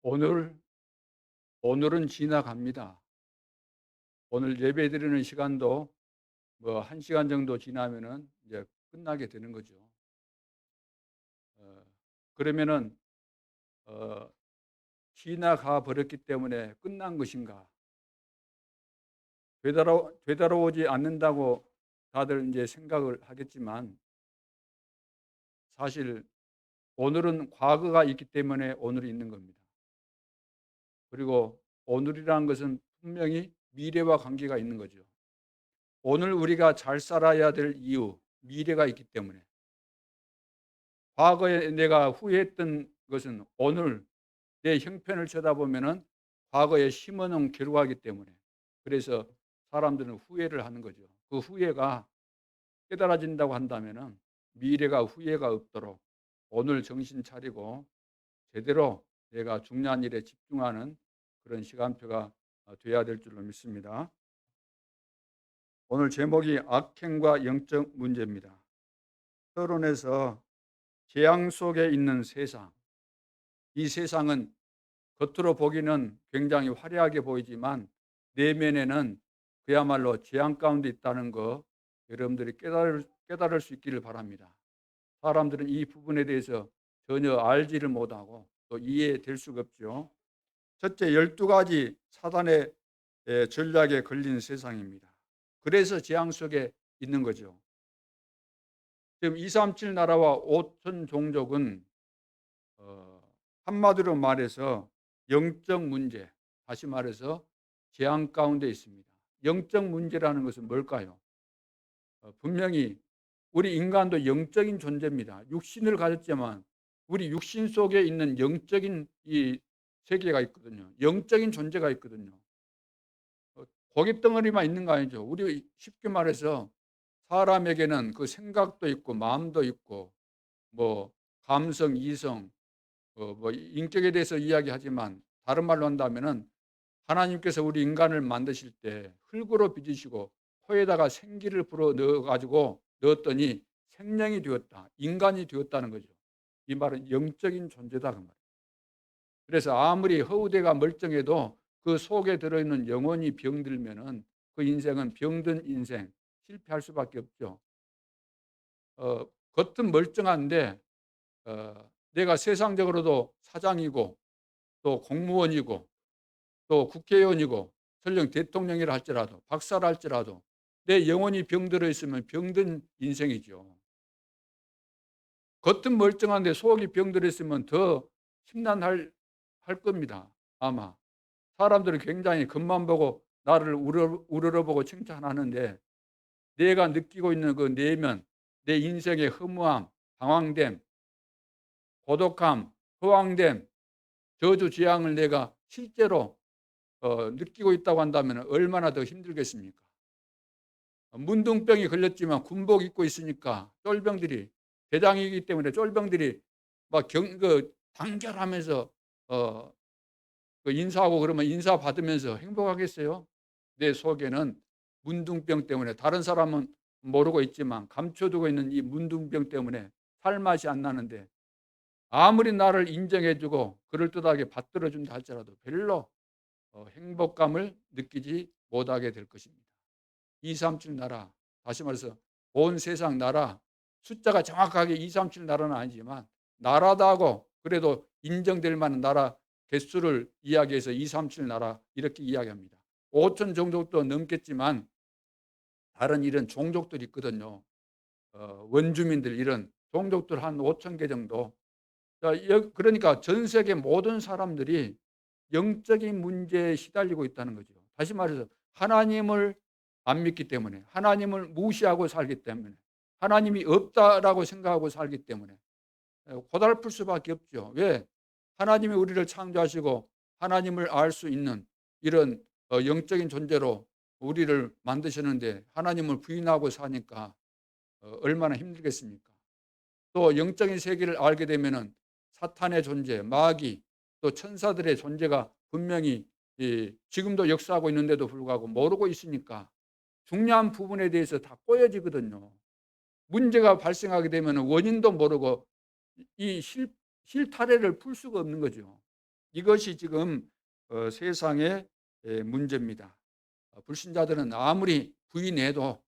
오늘 오늘은 지나갑니다. 오늘 예배드리는 시간도 뭐 1 시간 정도 지나면은 이제 끝나게 되는 거죠. 어 그러면은 어 '지나가 버렸기 때문에 끝난 것인가?' 되돌아오지 않는다고 다들 인제 생각을 하겠지만, 사실 오늘은 과거가 있기 때문에 오늘이 있는 겁니다. 그리고 오늘이라는 것은 분명히 미래와 관계가 있는 거죠. 오늘 우리가 잘 살아야 될 이유, 미래가 있기 때문에. 과거에 내가 후회했던 것은 오늘 내 형편을 쳐다보면은 과거에 심어 놓은 결과이기 때문에, 그래서 사람들은 후회를 하는 거죠. 그 후회가 깨달아진다고 한다면은 미래가 후회가 없도록 오늘 정신 차리고 제대로 내가 중요한 일에 집중하는 그런 시간표가 돼야 될 줄로 믿습니다. 오늘 제목이 악행과 영적 문제입니다. 서론에서 재앙 속에 있는 세상, 이 세상은 겉으로 보기는 굉장히 화려하게 보이지만 내면에는 그야말로 재앙 가운데 있다는 거, 여러분들이 깨달을 수 있기를 바랍니다. 사람들은 이 부분에 대해서 전혀 알지를 못하고 또 이해될 수가 없죠. 첫째, 12가지 사단의 전략에 걸린 세상입니다. 그래서 재앙 속에 있는 거죠. 지금 237 나라와 5천 종족은 어 한마디로 말해서 영적 문제, 다시 말해서 재앙 가운데 있습니다. 영적 문제라는 것은 뭘까요? 분명히 우리 인간도 영적인 존재입니다. 육신을 가졌지만 우리 육신 속에 있는 영적인 이 세계가 있거든요. 영적인 존재가 있거든요. 고깃덩어리만 있는 거 아니죠. 우리 쉽게 말해서 사람에게는 그 생각도 있고 마음도 있고 뭐 감성, 이성, 뭐 인격에 대해서 이야기하지만 다른 말로 한다면은 하나님께서 우리 인간을 만드실 때 흙으로 빚으시고 코에다가 생기를 불어 넣어 가지고 넣었더니 생명이 되었다. 인간이 되었다는 거죠. 이 말은 영적인 존재다 그 말이에요. 그래서 아무리 허우대가 멀쩡해도 그 속에 들어있는 영혼이 병들면은 그 인생은 병든 인생, 실패할 수밖에 없죠. 겉은 멀쩡한데 내가 세상적으로도 사장이고 또 공무원이고 또 국회의원이고 설령 대통령이라 할지라도 박사라 할지라도 내 영혼이 병들어 있으면 병든 인생이죠. 겉은 멀쩡한데 속이 병들어 있으면 더 심란할 할 겁니다 아마. 사람들은 굉장히 겉만 보고 나를 우러러보고 칭찬하는데 내가 느끼고 있는 그 내면, 내 인생의 허무함, 방황됨, 고독함, 허황됨, 저주지향을 내가 실제로 느끼고 있다고 한다면 얼마나 더 힘들겠습니까? 문둥병이 걸렸지만 군복 입고 있으니까 쫄병들이, 대장이기 때문에 쫄병들이 막 단결하면서 어 인사하고 그러면 인사 받으면서 행복하겠어요? 내 속에는 문둥병 때문에, 다른 사람은 모르고 있지만 감춰두고 있는 이 문둥병 때문에 살맛이 안 나는데, 아무리 나를 인정해 주고 그럴듯하게 받들어 준다 할지라도 별로 행복감을 느끼지 못하게 될 것입니다. 237 나라, 다시 말해서 온 세상 나라, 숫자가 정확하게 237 나라는 아니지만 나라다고 그래도 인정될 만한 나라 개수를 이야기해서 237 나라 이렇게 이야기합니다. 5천 종족도 넘겠지만 다른 이런 종족들이 있거든요. 원주민들, 이런 종족들 한 5천 개 정도. 그러니까 전 세계 모든 사람들이 영적인 문제에 시달리고 있다는 거죠. 다시 말해서 하나님을 안 믿기 때문에, 하나님을 무시하고 살기 때문에, 하나님이 없다라고 생각하고 살기 때문에 고달플 수밖에 없죠. 왜? 하나님이 우리를 창조하시고 하나님을 알 수 있는 이런 영적인 존재로 우리를 만드셨는데 하나님을 부인하고 사니까 얼마나 힘들겠습니까? 또 영적인 세계를 알게 되면은 사탄의 존재, 마귀, 또 천사들의 존재가 분명히 지금도 역사하고 있는데도 불구하고 모르고 있으니까 중요한 부분에 대해서 다 꼬여지거든요. 문제가 발생하게 되면 원인도 모르고 이 실타래를 풀 수가 없는 거죠. 이것이 지금 세상의 문제입니다. 불신자들은 아무리 부인해도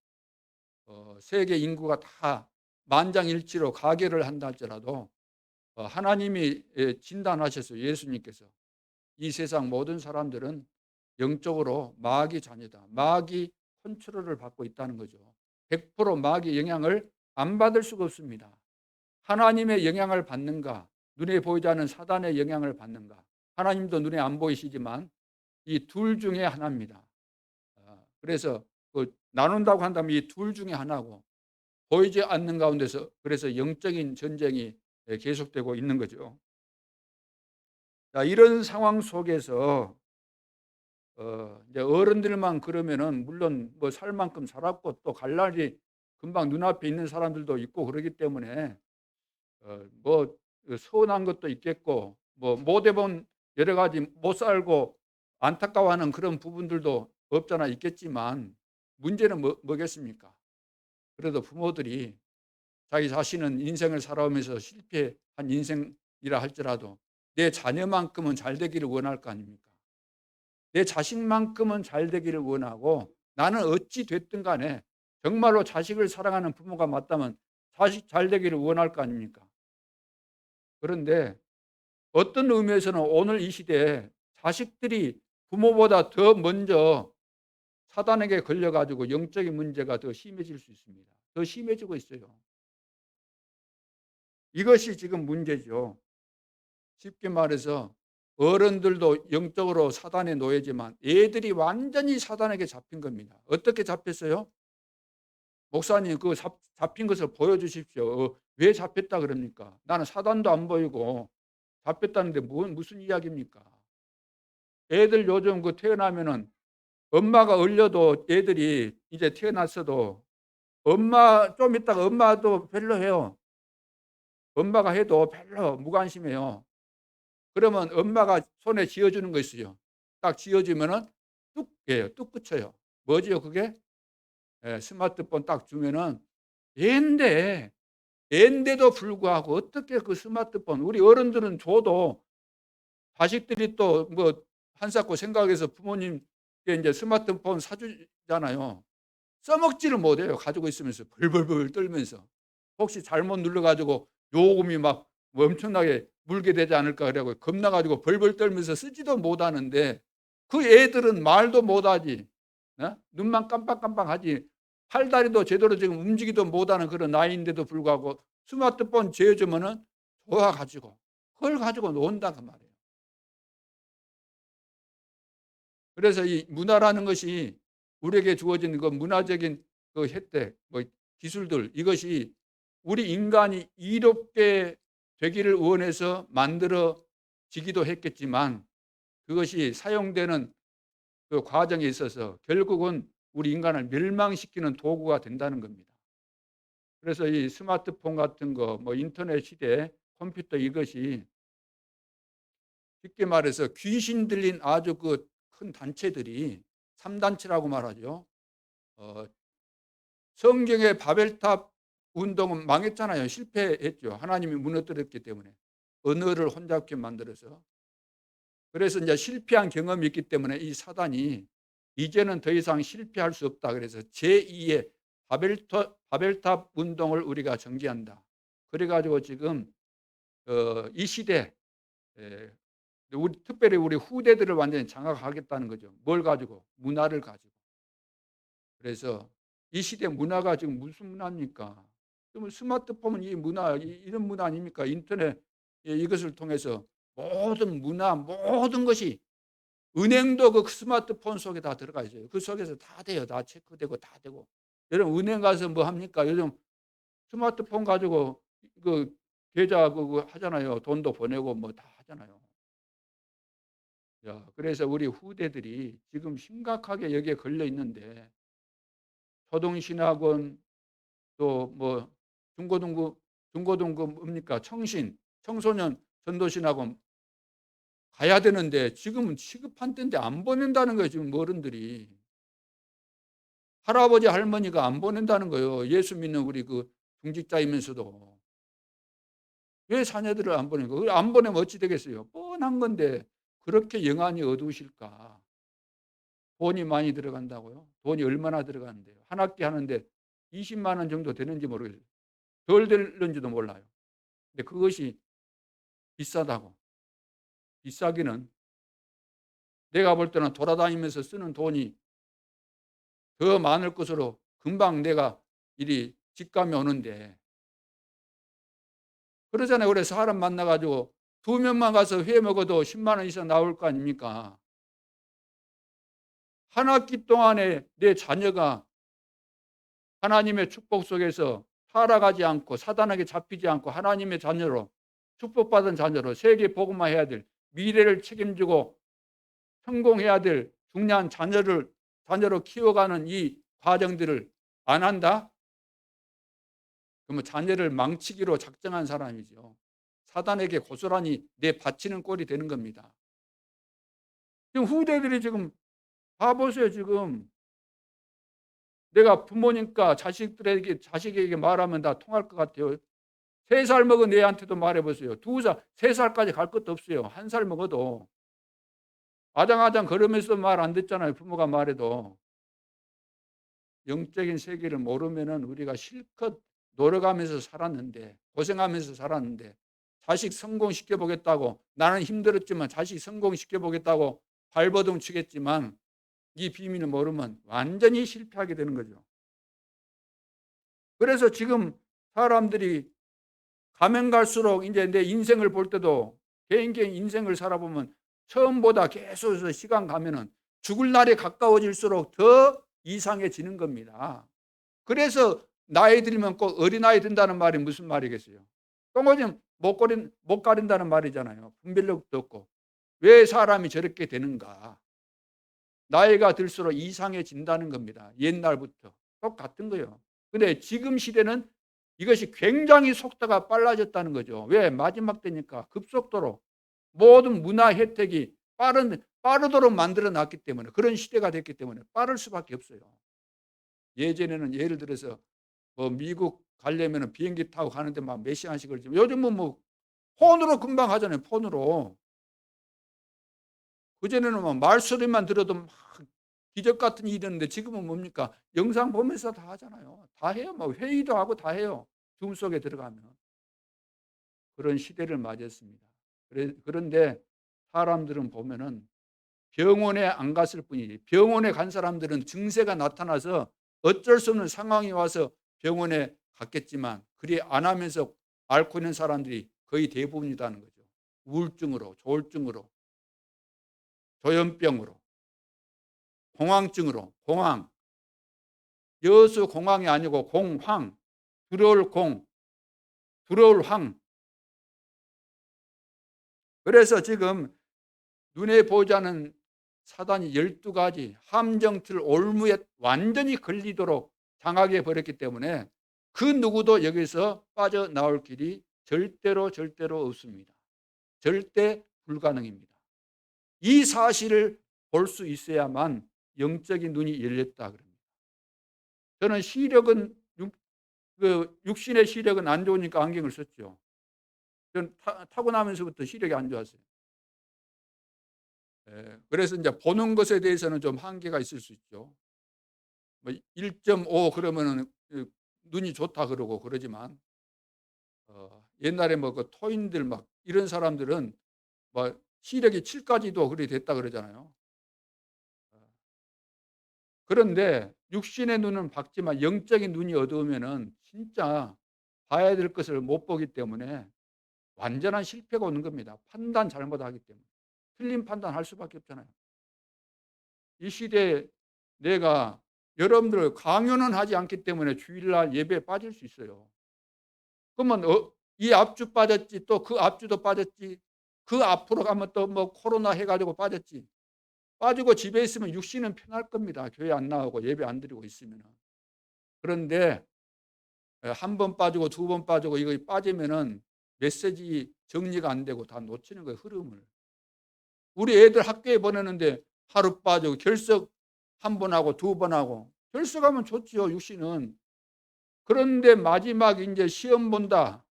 세계 인구가 다 만장일치로 가결을 한다 할지라도 하나님이 진단하셨어요. 예수님께서 이 세상 모든 사람들은 영적으로 마귀 자녀다. 마귀 컨트롤을 받고 있다는 거죠. 100% 마귀 영향을 안 받을 수가 없습니다. 하나님의 영향을 받는가, 눈에 보이지 않는 사단의 영향을 받는가. 하나님도 눈에 안 보이시지만 이 둘 중에 하나입니다. 그래서 나눈다고 한다면 이 둘 중에 하나고, 보이지 않는 가운데서 그래서 영적인 전쟁이 계속되고 있는 거죠. 자, 이런 상황 속에서 이제 어른들만 그러면은 물론 뭐 살 만큼 살았고 또 갈 날이 금방 눈앞에 있는 사람들도 있고 그러기 때문에 뭐 서운한 것도 있겠고 뭐 못 해본 여러 가지 못 살고 안타까워하는 그런 부분들도 없잖아 있겠지만, 문제는 뭐겠습니까? 그래도 부모들이 자기 자신은 인생을 살아오면서 실패한 인생이라 할지라도 내 자녀만큼은 잘 되기를 원할 거 아닙니까? 내 자식만큼은 잘 되기를 원하고, 나는 어찌 됐든 간에 정말로 자식을 사랑하는 부모가 맞다면 자식 잘 되기를 원할 거 아닙니까? 그런데 어떤 의미에서는 오늘 이 시대에 자식들이 부모보다 더 먼저 사단에게 걸려가지고 영적인 문제가 더 심해질 수 있습니다. 더 심해지고 있어요. 이것이 지금 문제죠. 쉽게 말해서 어른들도 영적으로 사단의 노예지만 애들이 완전히 사단에게 잡힌 겁니다. 어떻게 잡혔어요? 목사님 그 잡힌 것을 보여주십시오. 왜 잡혔다 그럽니까? 나는 사단도 안 보이고 잡혔다는데 무슨 이야기입니까? 애들 요즘 태어나면은 엄마가 얼려도 애들이 이제 태어났어도 엄마 좀 있다가 엄마도 별로 해요. 엄마가 해도 별로 무관심해요. 그러면 엄마가 손에 쥐어주는 거 있어요. 딱 쥐어주면은 뚝, 예, 뚝 붙여요. 뭐지요, 그게? 예, 스마트폰 딱 주면은 애인데도 불구하고 어떻게 그 스마트폰, 우리 어른들은 줘도 자식들이 또 뭐 한사코 생각해서 부모님께 이제 스마트폰 사주잖아요. 써먹지를 못해요. 가지고 있으면서 벌벌벌 떨면서. 혹시 잘못 눌러가지고 요금이 막 엄청나게 물게 되지 않을까 그래고 겁나가지고 벌벌 떨면서 쓰지도 못하는데, 그 애들은 말도 못하지, 눈만 깜빡깜빡하지, 팔다리도 제대로 지금 움직이도 못하는 그런 나이인데도 불구하고 스마트폰 쥐어주면은 좋아가지고 그걸 가지고 논다 그 말이에요. 그래서 이 문화라는 것이 우리에게 주어진 그 문화적인 그 혜택, 뭐 기술들, 이것이 우리 인간이 이롭게 되기를 원해서 만들어지기도 했겠지만, 그것이 사용되는 그 과정에 있어서 결국은 우리 인간을 멸망시키는 도구가 된다는 겁니다. 그래서 이 스마트폰 같은 거, 뭐 인터넷 시대, 컴퓨터, 이것이 쉽게 말해서 귀신 들린 아주 그 큰 단체들이 3단체라고 말하죠. 어, 성경의 바벨탑 운동은 망했잖아요. 실패했죠. 하나님이 무너뜨렸기 때문에. 언어를 혼잡게 만들어서. 그래서 이제 실패한 경험이 있기 때문에 이 사단이 이제는 더 이상 실패할 수 없다. 그래서 제2의 바벨탑 운동을 우리가 전개한다. 그래가지고 지금 이 시대, 특별히 우리 후대들을 완전히 장악하겠다는 거죠. 뭘 가지고? 문화를 가지고. 그래서 이 시대 문화가 지금 무슨 문화입니까? 그러면 스마트폰은 이 문화, 이런 문화 아닙니까? 인터넷, 이것을 통해서 모든 문화, 모든 것이, 은행도 그 스마트폰 속에 다 들어가 있어요. 그 속에서 다 돼요. 다 체크되고 다 되고. 여러분 은행 가서 뭐 합니까? 요즘 스마트폰 가지고 그 계좌 그거 하잖아요. 돈도 보내고 뭐 다 하잖아요. 야, 그래서 우리 후대들이 지금 심각하게 여기에 걸려 있는데, 초등신학원, 또 뭐 중고등부 뭡니까? 청소년 전도신학원 가야 되는데 지금은 시급한 때인데 안 보낸다는 거예요. 지금 어른들이. 할아버지 할머니가 안 보낸다는 거예요. 예수 믿는 우리 그 중직자이면서도. 왜 자녀들을 안 보내고, 안 보내면 어찌 되겠어요? 뻔한 건데 그렇게 영안이 어두우실까? 돈이 많이 들어간다고요? 돈이 얼마나 들어가는데요? 한 학기 하는데 20만 원 정도 되는지 모르겠어요. 덜 되는지도 몰라요. 근데 그것이 비싸다고. 비싸기는 내가 볼 때는 돌아다니면서 쓰는 돈이 더 많을 것으로 금방 내가 이리 직감이 오는데 그러잖아요. 그래 사람 만나 가지고 두 명만 가서 회 먹어도 10만 원 이상 나올 거 아닙니까? 한 학기 동안에 내 자녀가 하나님의 축복 속에서 타락하지 않고 사단에게 잡히지 않고 하나님의 자녀로 축복받은 자녀로 세계 복음화해야 될 미래를 책임지고 성공해야 될 중요한 자녀로 키워가는 이 과정들을 안 한다? 그러면 자녀를 망치기로 작정한 사람이죠. 사단에게 고스란히 내바치는 꼴이 되는 겁니다. 지금 후대들이 지금 봐보세요. 지금 내가 부모님과 자식에게 말하면 다 통할 것 같아요. 3살 먹은 애한테도 말해보세요. 2살, 3살까지 갈 것도 없어요. 1살 먹어도 아장아장 걸으면서 말 안 듣잖아요. 부모가 말해도. 영적인 세계를 모르면은 우리가 실컷 노력하면서 살았는데 고생하면서 살았는데 자식 성공시켜 보겠다고 나는 힘들었지만 자식 성공시켜 보겠다고 발버둥 치겠지만 이 비밀을 모르면 완전히 실패하게 되는 거죠. 그래서 지금 사람들이 가면 갈수록 이제 내 인생을 볼 때도 개인 인생을 살아보면 처음보다 계속해서 시간 가면은 죽을 날이 가까워질수록 더 이상해지는 겁니다. 그래서 나이 들면 꼭 어린아이 된다는 말이 무슨 말이겠어요? 똥오줌 못 가린다는 말이잖아요. 분별력도 없고. 왜 사람이 저렇게 되는가? 나이가 들수록 이상해진다는 겁니다. 옛날부터. 똑같은 거예요. 근데 지금 시대는 이것이 굉장히 속도가 빨라졌다는 거죠. 왜? 마지막 때니까 급속도로 모든 문화 혜택이 빠르도록 만들어 놨기 때문에 그런 시대가 됐기 때문에 빠를 수밖에 없어요. 예전에는 예를 들어서 뭐 미국 가려면 비행기 타고 가는데 막 몇 시간씩 걸리지만 요즘은 뭐 폰으로 금방 하잖아요. 폰으로. 그전에는 막 말소리만 들어도 막 기적 같은 일이었는데 지금은 뭡니까? 영상 보면서 다 하잖아요. 다 해요. 뭐 회의도 하고 다 해요. 줌 속에 들어가면. 그런 시대를 맞이했습니다. 그런데 사람들은 보면은 병원에 안 갔을 뿐이지 병원에 간 사람들은 증세가 나타나서 어쩔 수 없는 상황이 와서 병원에 갔겠지만 그리 안 하면서 앓고 있는 사람들이 거의 대부분이라는 거죠. 우울증으로, 조울증으로, 조현병으로, 공황증으로, 공황, 여수 공황이 아니고 공황, 두려울 공, 두려울 황. 그래서 지금 눈에 보이지 않는 사단이 12가지 함정틀 올무에 완전히 걸리도록 장악해 버렸기 때문에 그 누구도 여기서 빠져나올 길이 절대로 없습니다. 절대 불가능입니다. 이 사실을 볼 수 있어야만 영적인 눈이 열렸다 그럽니다. 저는 시력은 육신의 시력은 안 좋으니까 안경을 썼죠. 저는 타고나면서부터 시력이 안 좋았어요. 예, 그래서 이제 보는 것에 대해서는 좀 한계가 있을 수 있죠. 뭐 1.5 그러면은 눈이 좋다 그러고 그러지만 옛날에 뭐 그 토인들 막 이런 사람들은 뭐 시력이 7까지도 그리 됐다 그러잖아요. 그런데 육신의 눈은 밝지만 영적인 눈이 어두우면은 진짜 봐야 될 것을 못 보기 때문에 완전한 실패가 오는 겁니다. 판단 잘못하기 때문에. 틀린 판단할 수밖에 없잖아요. 이 시대에 내가 여러분들 강요는 하지 않기 때문에 주일날 예배에 빠질 수 있어요. 그러면 이 앞주 빠졌지 또 그 앞주도 빠졌지 그 앞으로 가면 또 뭐 코로나 해가지고 빠졌지 빠지고 집에 있으면 육신은 편할 겁니다. 교회 안 나오고 예배 안 드리고 있으면. 그런데 한 번 빠지고 두 번 빠지고 이거 빠지면은 메시지 정리가 안 되고 다 놓치는 거예요. 흐름을. 우리 애들 학교에 보내는데 하루 빠지고 결석 한 번 하고 두 번 하고 결석하면 좋지요. 육신은. 그런데 마지막 이제 시험 본다.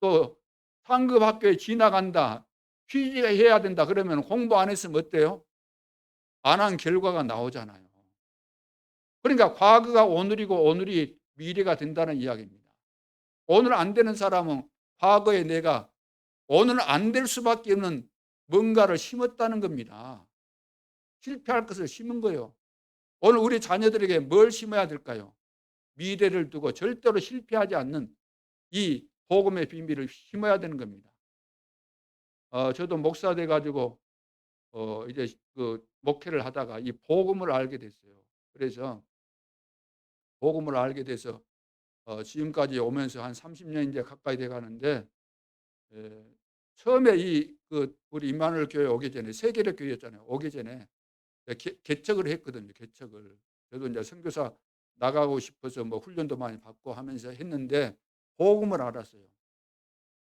또 상급 학교에 지나간다. 취직해야 된다 그러면 공부 안 했으면 어때요? 안 한 결과가 나오잖아요. 그러니까 과거가 오늘이고 오늘이 미래가 된다는 이야기입니다. 오늘 안 되는 사람은 과거에 내가 오늘 안 될 수밖에 없는 뭔가를 심었다는 겁니다. 실패할 것을 심은 거예요. 오늘 우리 자녀들에게 뭘 심어야 될까요? 미래를 두고 절대로 실패하지 않는 이 복음의 비밀을 심어야 되는 겁니다. 저도 목사 돼 가지고 이제 그 목회를 하다가 이 복음을 알게 됐어요. 그래서 복음을 알게 돼서 지금까지 오면서 한 30년 이제 가까이 돼 가는데, 처음에 우리 임마누엘 교회 오기 전에 세계력 교회였잖아요. 오기 전에 개척을 했거든요. 개척을. 저도 이제 선교사 나가고 싶어서 뭐 훈련도 많이 받고 하면서 했는데 복음을 알았어요.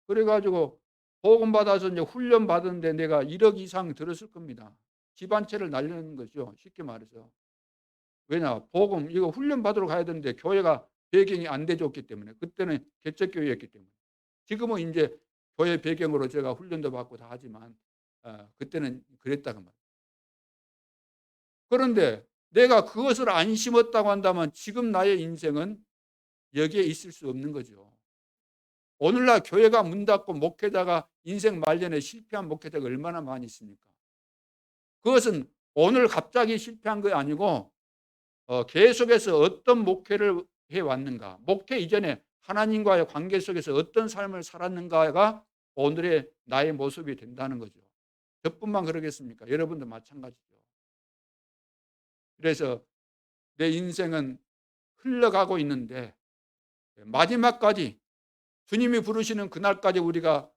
그래 가지고 복음 받아서 이제 훈련 받았는데 내가 1억 이상 들었을 겁니다. 집 한 채를 날리는 거죠. 쉽게 말해서. 왜냐? 복음 이거 훈련 받으러 가야 되는데 교회가 배경이 안 돼 줬기 때문에. 그때는 개척 교회였기 때문에. 지금은 인제 교회 배경으로 제가 훈련도 받고 다 하지만 그때는 그랬다고 말이에요. 그런데 내가 그것을 안 심었다고 한다면 지금 나의 인생은 여기에 있을 수 없는 거죠. 오늘날 교회가 문 닫고 목회자가 인생 말년에 실패한 목회자가 얼마나 많이 있습니까? 그것은 오늘 갑자기 실패한 게 아니고 계속해서 어떤 목회를 해 왔는가, 목회 이전에 하나님과의 관계 속에서 어떤 삶을 살았는가가 오늘의 나의 모습이 된다는 거죠. 저뿐만 그러겠습니까? 여러분도 마찬가지죠. 그래서 내 인생은 흘러가고 있는데 마지막까지 주님이 부르시는 그날까지 우리가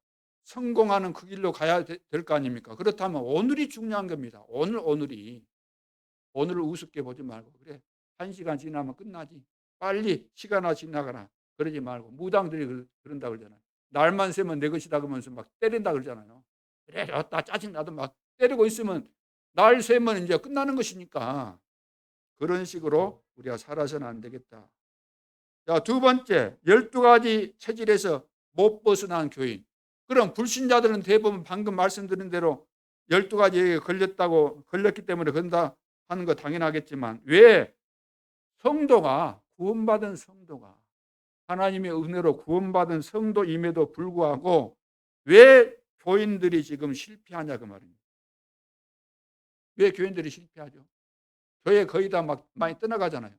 성공하는 그 길로 가야 될 거 아닙니까? 그렇다면 오늘이 중요한 겁니다. 오늘이. 오늘을 우습게 보지 말고, 그래, 1시간 지나면 끝나지, 빨리 시간아 지나가라 그러지 말고. 무당들이 그런다 그러잖아요. 날만 새면 내 것이다 그러면서 막 때린다 그러잖아요. 그래 좋다 짜증나도 막 때리고 있으면 날 새면 이제 끝나는 것이니까 그런 식으로 우리가 살아서는 안 되겠다. 자, 두 번째, 12가지 체질에서 못 벗어난 교인. 그럼 불신자들은 대부분 방금 말씀드린 대로 12가지에 걸렸기 때문에 그런다 하는 거 당연하겠지만, 왜 구원받은 성도가 하나님의 은혜로 구원받은 성도임에도 불구하고 왜 교인들이 지금 실패하냐 그 말입니다. 왜 교인들이 실패하죠? 교회 거의 다 막 많이 떠나가잖아요.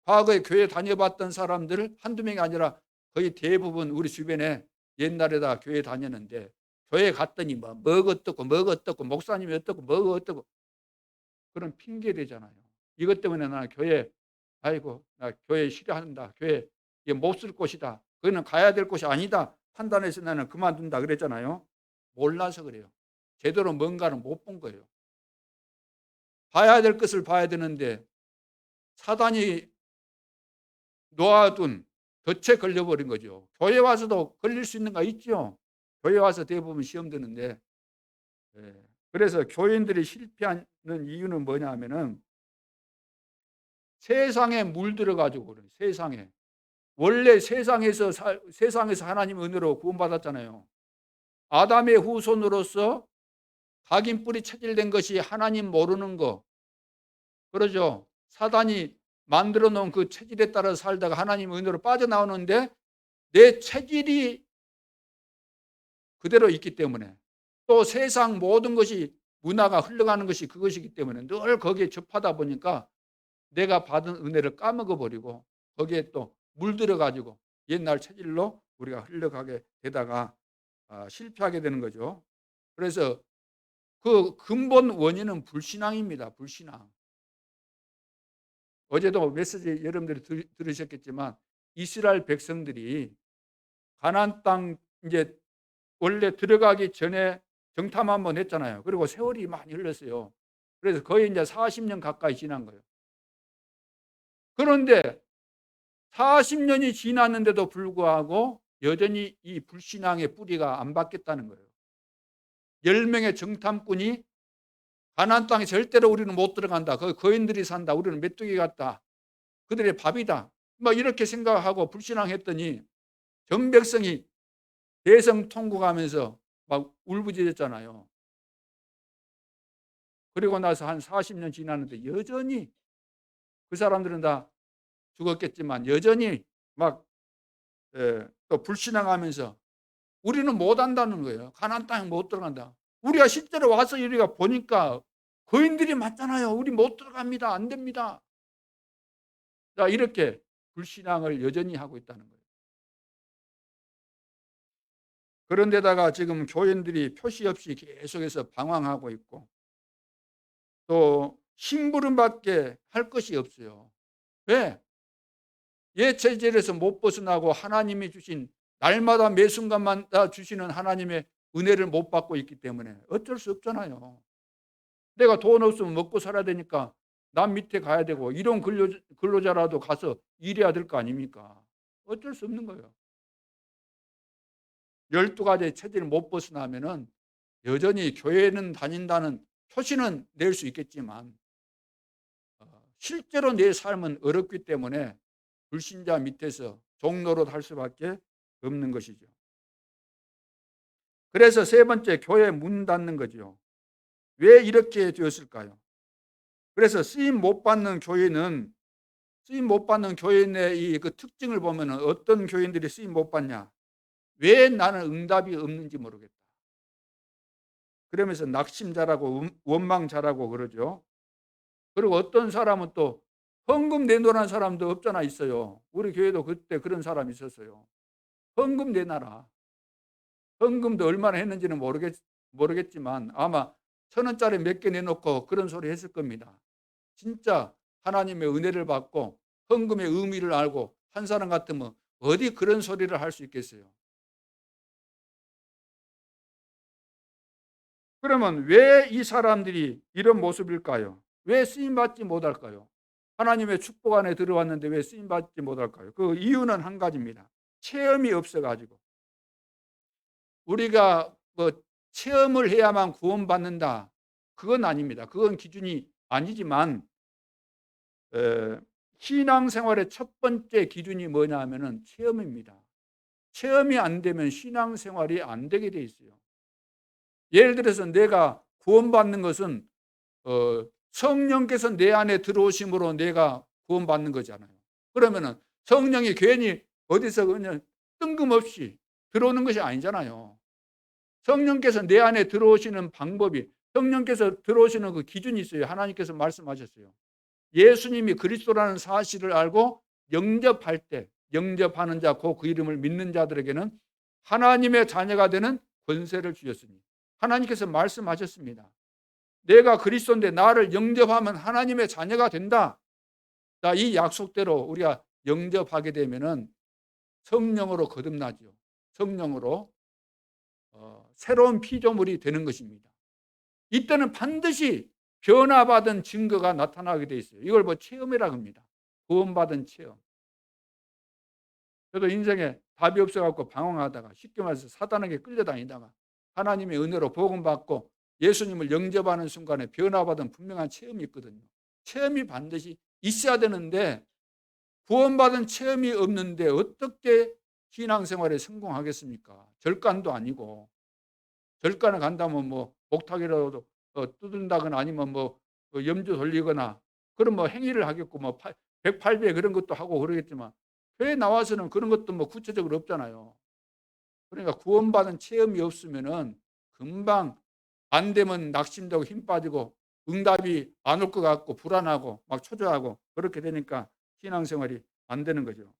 과거에 교회 다녀봤던 사람들 한두 명이 아니라 거의 대부분 우리 주변에 옛날에 다 교회 다녔는데, 교회 갔더니 뭐가 어떻고 목사님이 어떻고 뭐가 어떻고 그런 핑계 대잖아요. 이것 때문에 나 교회, 아이고 나 교회 싫어한다, 교회 못 쓸 곳이다, 그거는 가야 될 곳이 아니다 판단해서 나는 그만둔다 그랬잖아요. 몰라서 그래요. 제대로 뭔가를 못 본 거예요. 봐야 될 것을 봐야 되는데 사단이 놓아둔 덫에 걸려버린 거죠. 교회 와서도 걸릴 수 있는 거 있죠. 교회 와서 대부분 시험 드는데, 그래서 교인들이 실패하는 이유는 뭐냐 하면은 세상에 물들어 가지고 그래요. 세상에. 원래 세상에서 하나님 은혜로 구원받았잖아요. 아담의 후손으로서 각인 뿌리 체질된 것이 하나님 모르는 거. 그러죠. 사단이 만들어 놓은 그 체질에 따라 살다가 하나님 은혜로 빠져나오는데 내 체질이 그대로 있기 때문에, 또 세상 모든 것이 문화가 흘러가는 것이 그것이기 때문에 늘 거기에 접하다 보니까 내가 받은 은혜를 까먹어 버리고 거기에 또 물들어 가지고 옛날 체질로 우리가 흘러가게 되다가 실패하게 되는 거죠. 그래서 그 근본 원인은 불신앙입니다. 불신앙. 어제도 메시지 여러분들이 들으셨겠지만 이스라엘 백성들이 가나안 땅 이제 원래 들어가기 전에 정탐 한번 했잖아요. 그리고 세월이 많이 흘렀어요. 그래서 거의 이제 40년 가까이 지난 거예요. 그런데 40년이 지났는데도 불구하고 여전히 이 불신앙의 뿌리가 안 바뀌었다는 거예요. 10명의 정탐꾼이 가나안 땅에 절대로 우리는 못 들어간다, 거기 거인들이 산다, 우리는 메뚜기 같다, 그들의 밥이다, 뭐 이렇게 생각하고 불신앙했더니 정백성이 대성통곡하면서 막 울부짖었잖아요. 그리고 나서 한 40년 지났는데 여전히 그 사람들은 다 죽었겠지만 여전히 막 또 불신앙하면서 우리는 못 한다는 거예요. 가나안 땅에 못 들어간다. 우리가 실제로 와서 우리가 보니까 거인들이 맞잖아요. 우리 못 들어갑니다. 안 됩니다. 자, 이렇게 불신앙을 여전히 하고 있다는 거예요. 그런데다가 지금 교인들이 표시 없이 계속해서 방황하고 있고 또 심부름밖에 할 것이 없어요. 왜? 옛 체질에서 못 벗어나고 하나님이 주신 날마다 매 순간마다 주시는 하나님의 은혜를 못 받고 있기 때문에 어쩔 수 없잖아요. 내가 돈 없으면 먹고 살아야 되니까 남 밑에 가야 되고 이런 근로자라도 가서 일해야 될 거 아닙니까? 어쩔 수 없는 거예요. 12가지의 체질을 못 벗어나면은 여전히 교회는 다닌다는 표시는 낼 수 있겠지만 실제로 내 삶은 어렵기 때문에 불신자 밑에서 종노릇 할 수밖에 없는 것이죠. 그래서 세 번째, 교회 문 닫는 거죠. 왜 이렇게 되었을까요? 그래서 쓰임 못 받는 교회는 쓰임 못 받는 교인의 이 그 특징을 보면 어떤 교인들이 쓰임 못 받냐? 왜 나는 응답이 없는지 모르겠다. 그러면서 낙심자라고 원망자라고 그러죠. 그리고 어떤 사람은 또 헌금 내놓으라는 사람도 없잖아 있어요. 우리 교회도 그때 그런 사람이 있었어요. 헌금 내놔라. 헌금도 얼마나 했는지는 모르겠지만 아마 1,000원짜리 몇 개 내놓고 그런 소리 했을 겁니다. 진짜 하나님의 은혜를 받고 헌금의 의미를 알고 한 사람 같으면 어디 그런 소리를 할 수 있겠어요. 그러면 왜 이 사람들이 이런 모습일까요? 왜 쓰임받지 못할까요? 하나님의 축복 안에 들어왔는데 왜 쓰임받지 못할까요? 그 이유는 한 가지입니다. 체험이 없어가지고. 우리가 뭐 체험을 해야만 구원받는다. 그건 아닙니다. 그건 기준이 아니지만 신앙생활의 첫 번째 기준이 뭐냐 하면은 체험입니다. 체험이 안 되면 신앙생활이 안 되게 돼 있어요. 예를 들어서 내가 구원받는 것은 성령께서 내 안에 들어오심으로 내가 구원받는 거잖아요. 그러면은 성령이 괜히 어디서 그냥 뜬금없이 들어오는 것이 아니잖아요. 성령께서 내 안에 들어오시는 방법이 성령께서 들어오시는 그 기준이 있어요. 하나님께서 말씀하셨어요. 예수님이 그리스도라는 사실을 알고 영접할 때 영접하는 자 곧 그 이름을 믿는 자들에게는 하나님의 자녀가 되는 권세를 주셨으니 하나님께서 말씀하셨습니다. 내가 그리스도인데 나를 영접하면 하나님의 자녀가 된다. 자, 이 약속대로 우리가 영접하게 되면은 성령으로 거듭나죠. 성령으로 새로운 피조물이 되는 것입니다. 이때는 반드시 변화받은 증거가 나타나게 돼 있어요. 이걸 뭐 체험이라고 합니다. 구원받은 체험. 저도 인생에 답이 없어갖고 방황하다가 쉽게 말해서 사단에게 끌려다니다가 하나님의 은혜로 복음받고 예수님을 영접하는 순간에 변화받은 분명한 체험이 있거든요. 체험이 반드시 있어야 되는데 구원받은 체험이 없는데 어떻게 신앙생활에 성공하겠습니까? 절간도 아니고 절간을 간다면 뭐 목탁이라도 뜯는다거나 아니면 뭐 염주 돌리거나 그런 뭐 행위를 하겠고 뭐 108배 그런 것도 하고 그러겠지만 교회 나와서는 그런 것도 뭐 구체적으로 없잖아요. 그러니까 구원받은 체험이 없으면은 금방 안 되면 낙심되고 힘 빠지고 응답이 안 올 것 같고 불안하고 막 초조하고 그렇게 되니까 신앙생활이 안 되는 거죠.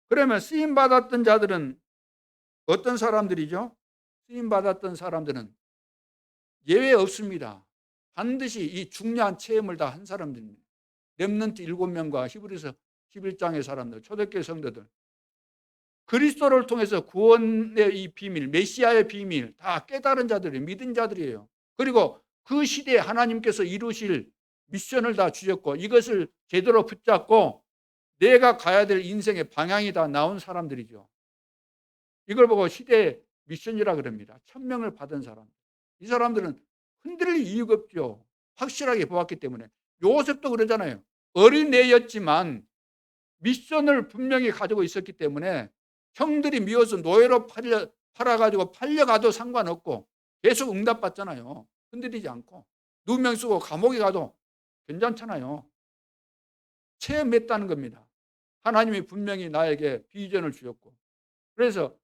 그러면 쓰임 받았던 자들은 어떤 사람들이죠? 쓰임 받았던 사람들은 예외 없습니다. 반드시 이 중요한 체험을 다 한 사람들입니다. 렘넌트 7명과 히브리서 11장의 사람들, 초대교회 성도들. 그리스도를 통해서 구원의 이 비밀, 메시아의 비밀 다 깨달은 자들이 믿은 자들이에요. 그리고 그 시대에 하나님께서 이루실 미션을 다 주셨고 이것을 제대로 붙잡고 내가 가야 될 인생의 방향이 다 나온 사람들이죠. 이걸 보고 시대의 미션이라 그럽니다. 천명을 받은 사람. 이 사람들은 흔들릴 이유가 없죠. 확실하게 보았기 때문에. 요셉도 그러잖아요. 어린애였지만 미션을 분명히 가지고 있었기 때문에 형들이 미워서 노예로 팔아가지고 팔려가도 상관없고 계속 응답받잖아요. 흔들리지 않고. 누명 쓰고 감옥에 가도 괜찮잖아요. 체험했다는 겁니다. 하나님이 분명히 나에게 비전을 주셨고. 그래서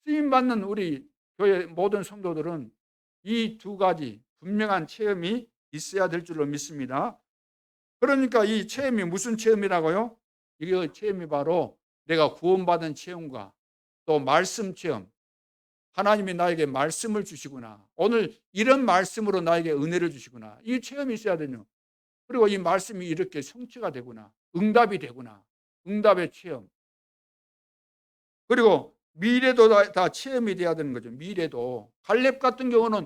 쓰임받는 우리 교회 모든 성도들은 이 두 가지 분명한 체험이 있어야 될 줄로 믿습니다. 그러니까 이 체험이 무슨 체험이라고요? 이 체험이 바로 내가 구원받은 체험과 또 말씀 체험. 하나님이 나에게 말씀을 주시구나. 오늘 이런 말씀으로 나에게 은혜를 주시구나. 이 체험이 있어야 되죠. 그리고 이 말씀이 이렇게 성취가 되구나. 응답이 되구나. 응답의 체험. 그리고 미래도 다 체험이 돼야 되는 거죠. 미래도. 갈렙 같은 경우는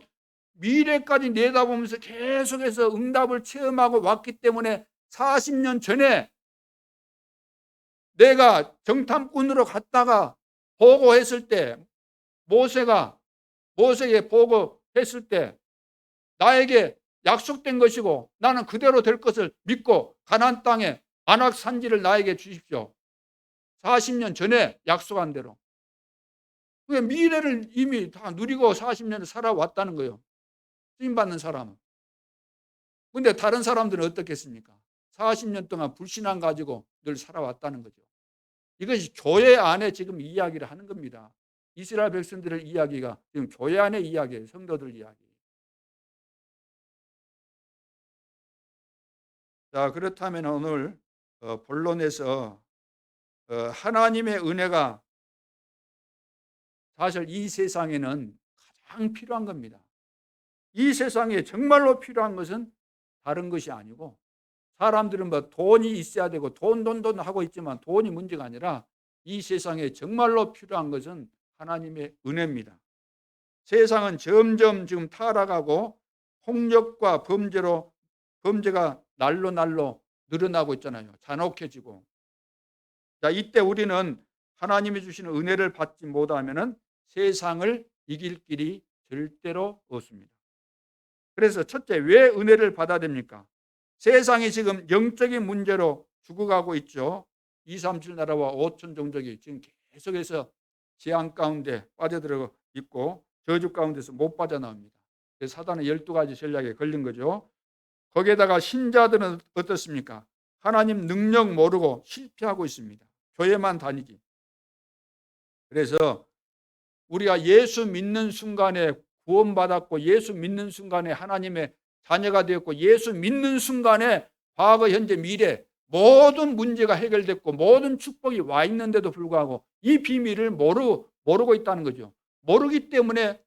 미래까지 내다보면서 계속해서 응답을 체험하고 왔기 때문에 40년 전에 내가 정탐꾼으로 갔다가 보고했을 때 모세에게 보고했을 때 나에게 약속된 것이고 나는 그대로 될 것을 믿고 가나안 땅에 안악 산지를 나에게 주십시오. 40년 전에 약속한 대로. 그게 미래를 이미 다 누리고 40년을 살아왔다는 거예요. 쓰임받는 사람은. 근데 다른 사람들은 어떻겠습니까? 40년 동안 불신앙 가지고 늘 살아왔다는 거죠. 이것이 교회 안에 지금 이야기를 하는 겁니다. 이스라엘 백성들의 이야기가 지금 교회 안의 이야기예요. 성도들 이야기. 자, 그렇다면 오늘 본론에서 하나님의 은혜가 사실 이 세상에는 가장 필요한 겁니다. 이 세상에 정말로 필요한 것은 다른 것이 아니고 사람들은 뭐 돈이 있어야 되고 돈 하고 있지만 돈이 문제가 아니라 이 세상에 정말로 필요한 것은 하나님의 은혜입니다. 세상은 점점 지금 타락하고 폭력과 범죄가 날로 늘어나고 있잖아요. 잔혹해지고. 자, 이때 우리는 하나님이 주시는 은혜를 받지 못하면은 세상을 이길 길이 절대로 없습니다. 그래서 첫째, 왜 은혜를 받아야 됩니까? 세상이 지금 영적인 문제로 죽어가고 있죠. 237 나라와 5천 종족이 지금 계속해서 재앙 가운데 빠져들어 있고 저주 가운데서 못 빠져나옵니다. 그래서 사단의 12가지 전략에 걸린 거죠. 거기에다가 신자들은 어떻습니까? 하나님 능력 모르고 실패하고 있습니다. 교회만 다니지. 그래서 우리가 예수 믿는 순간에 구원받았고 예수 믿는 순간에 하나님의 자녀가 되었고 예수 믿는 순간에 과거, 현재, 미래 모든 문제가 해결됐고 모든 축복이 와 있는데도 불구하고 이 비밀을 모르고 있다는 거죠. 모르기 때문에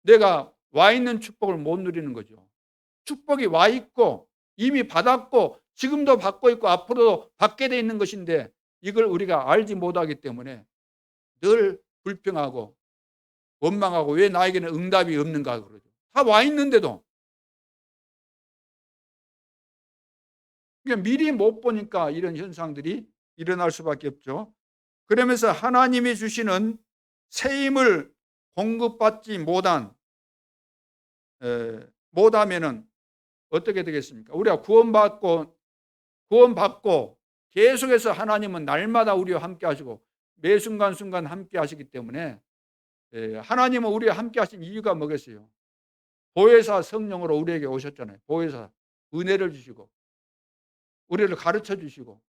내가 와 있는 축복을 못 누리는 거죠. 축복이 와 있고 이미 받았고 지금도 받고 있고 앞으로도 받게 돼 있는 것인데 이걸 우리가 알지 못하기 때문에 늘 불평하고 원망하고 왜 나에게는 응답이 없는가 그러죠. 다 와 있는데도. 그러니까 미리 못 보니까 이런 현상들이 일어날 수밖에 없죠. 그러면서 하나님이 주시는 새 힘을 공급받지 못하면은 어떻게 되겠습니까? 우리가 구원받고 계속해서 하나님은 날마다 우리와 함께 하시고 매 순간 함께 하시기 때문에 하나님은 우리와 함께 하신 이유가 뭐겠어요? 보혜사 성령으로 우리에게 오셨잖아요. 보혜사 은혜를 주시고 우리를 가르쳐 주시고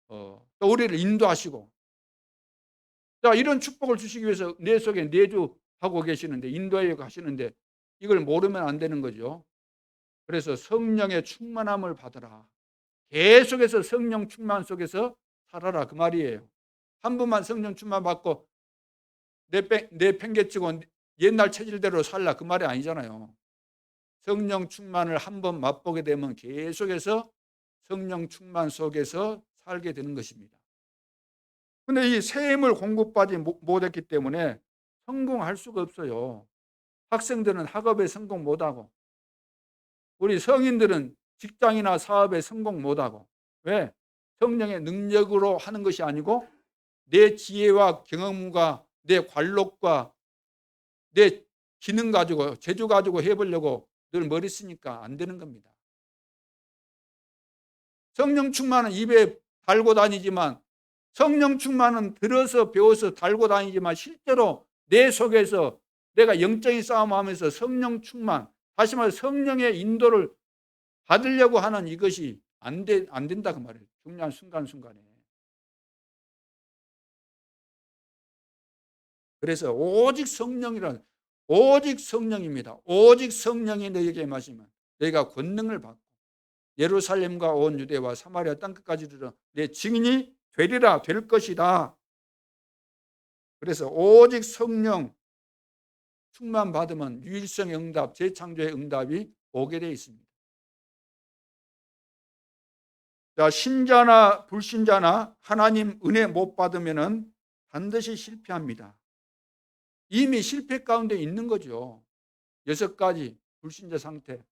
또 우리를 인도하시고 자, 이런 축복을 주시기 위해서 내 속에 내주하고 계시는데 인도해 가시는데 이걸 모르면 안 되는 거죠. 그래서 성령의 충만함을 받으라. 계속해서 성령 충만 속에서 살아라 그 말이에요. 한 번만 성령 충만 받고 팽개치고 옛날 체질대로 살라 그 말이 아니잖아요. 성령 충만을 한 번 맛보게 되면 계속해서 성령 충만 속에서 살게 되는 것입니다. 그런데 이 새 힘을 공급받지 못했기 때문에 성공할 수가 없어요. 학생들은 학업에 성공 못하고 우리 성인들은 직장이나 사업에 성공 못하고 왜? 성령의 능력으로 하는 것이 아니고 내 지혜와 경험과 내 관록과 내 기능 가지고 재주 가지고 해보려고 늘 머리 쓰니까 안 되는 겁니다. 성령 충만은 입에 달고 다니지만 성령 충만은 들어서 배워서 달고 다니지만 실제로 내 속에서 내가 영적인 싸움하면서 성령 충만, 다시 말해 성령의 인도를 받으려고 하는 이것이 안 된다 그 말이에요. 중요한 순간순간에. 그래서 오직 성령입니다. 오직 성령이 너에게 마시면 너희가 권능을 받고 예루살렘과 온 유대와 사마리아 땅끝까지 이르러 내 증인이 되리라, 될 것이다. 그래서 오직 성령 충만 받으면 유일성의 응답, 재창조의 응답이 오게 되어 있습니다. 자, 신자나 불신자나 하나님 은혜 못 받으면은 반드시 실패합니다. 이미 실패 가운데 있는 거죠. 6가지 불신자 상태.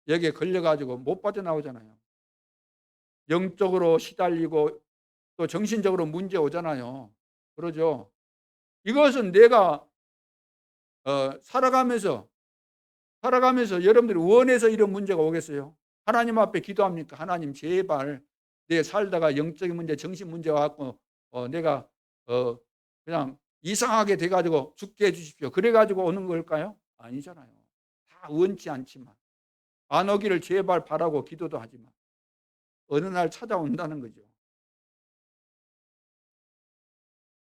여기에 걸려가지고 못 빠져나오잖아요. 영적으로 시달리고 또 정신적으로 문제 오잖아요. 그러죠. 이것은 내가 살아가면서 여러분들이 원해서 이런 문제가 오겠어요? 하나님 앞에 기도합니까? 하나님 제발 내 살다가 영적인 문제, 정신 문제 와갖고 내가 그냥 이상하게 돼가지고 죽게 해주십시오. 그래가지고 오는 걸까요? 아니잖아요. 다 원치 않지만 안 오기를 제발 바라고 기도도 하지만 어느 날 찾아온다는 거죠.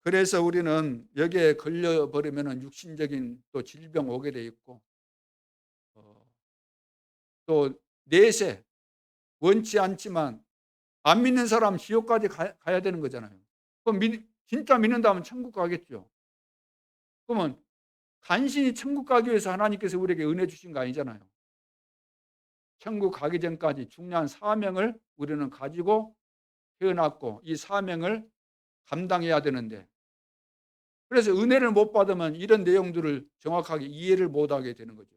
그래서 우리는 여기에 걸려버리면 육신적인 또 질병 오게 돼 있고 또 내세 원치 않지만 안 믿는 사람 지옥까지 가야 되는 거잖아요. 그럼 진짜 믿는다면 천국 가겠죠. 그러면 간신히 천국 가기 위해서 하나님께서 우리에게 은혜 주신 거 아니잖아요. 천국 가기 전까지 중요한 사명을 우리는 가지고 태어났고 이 사명을 감당해야 되는데 그래서 은혜를 못 받으면 이런 내용들을 정확하게 이해를 못하게 되는 거죠.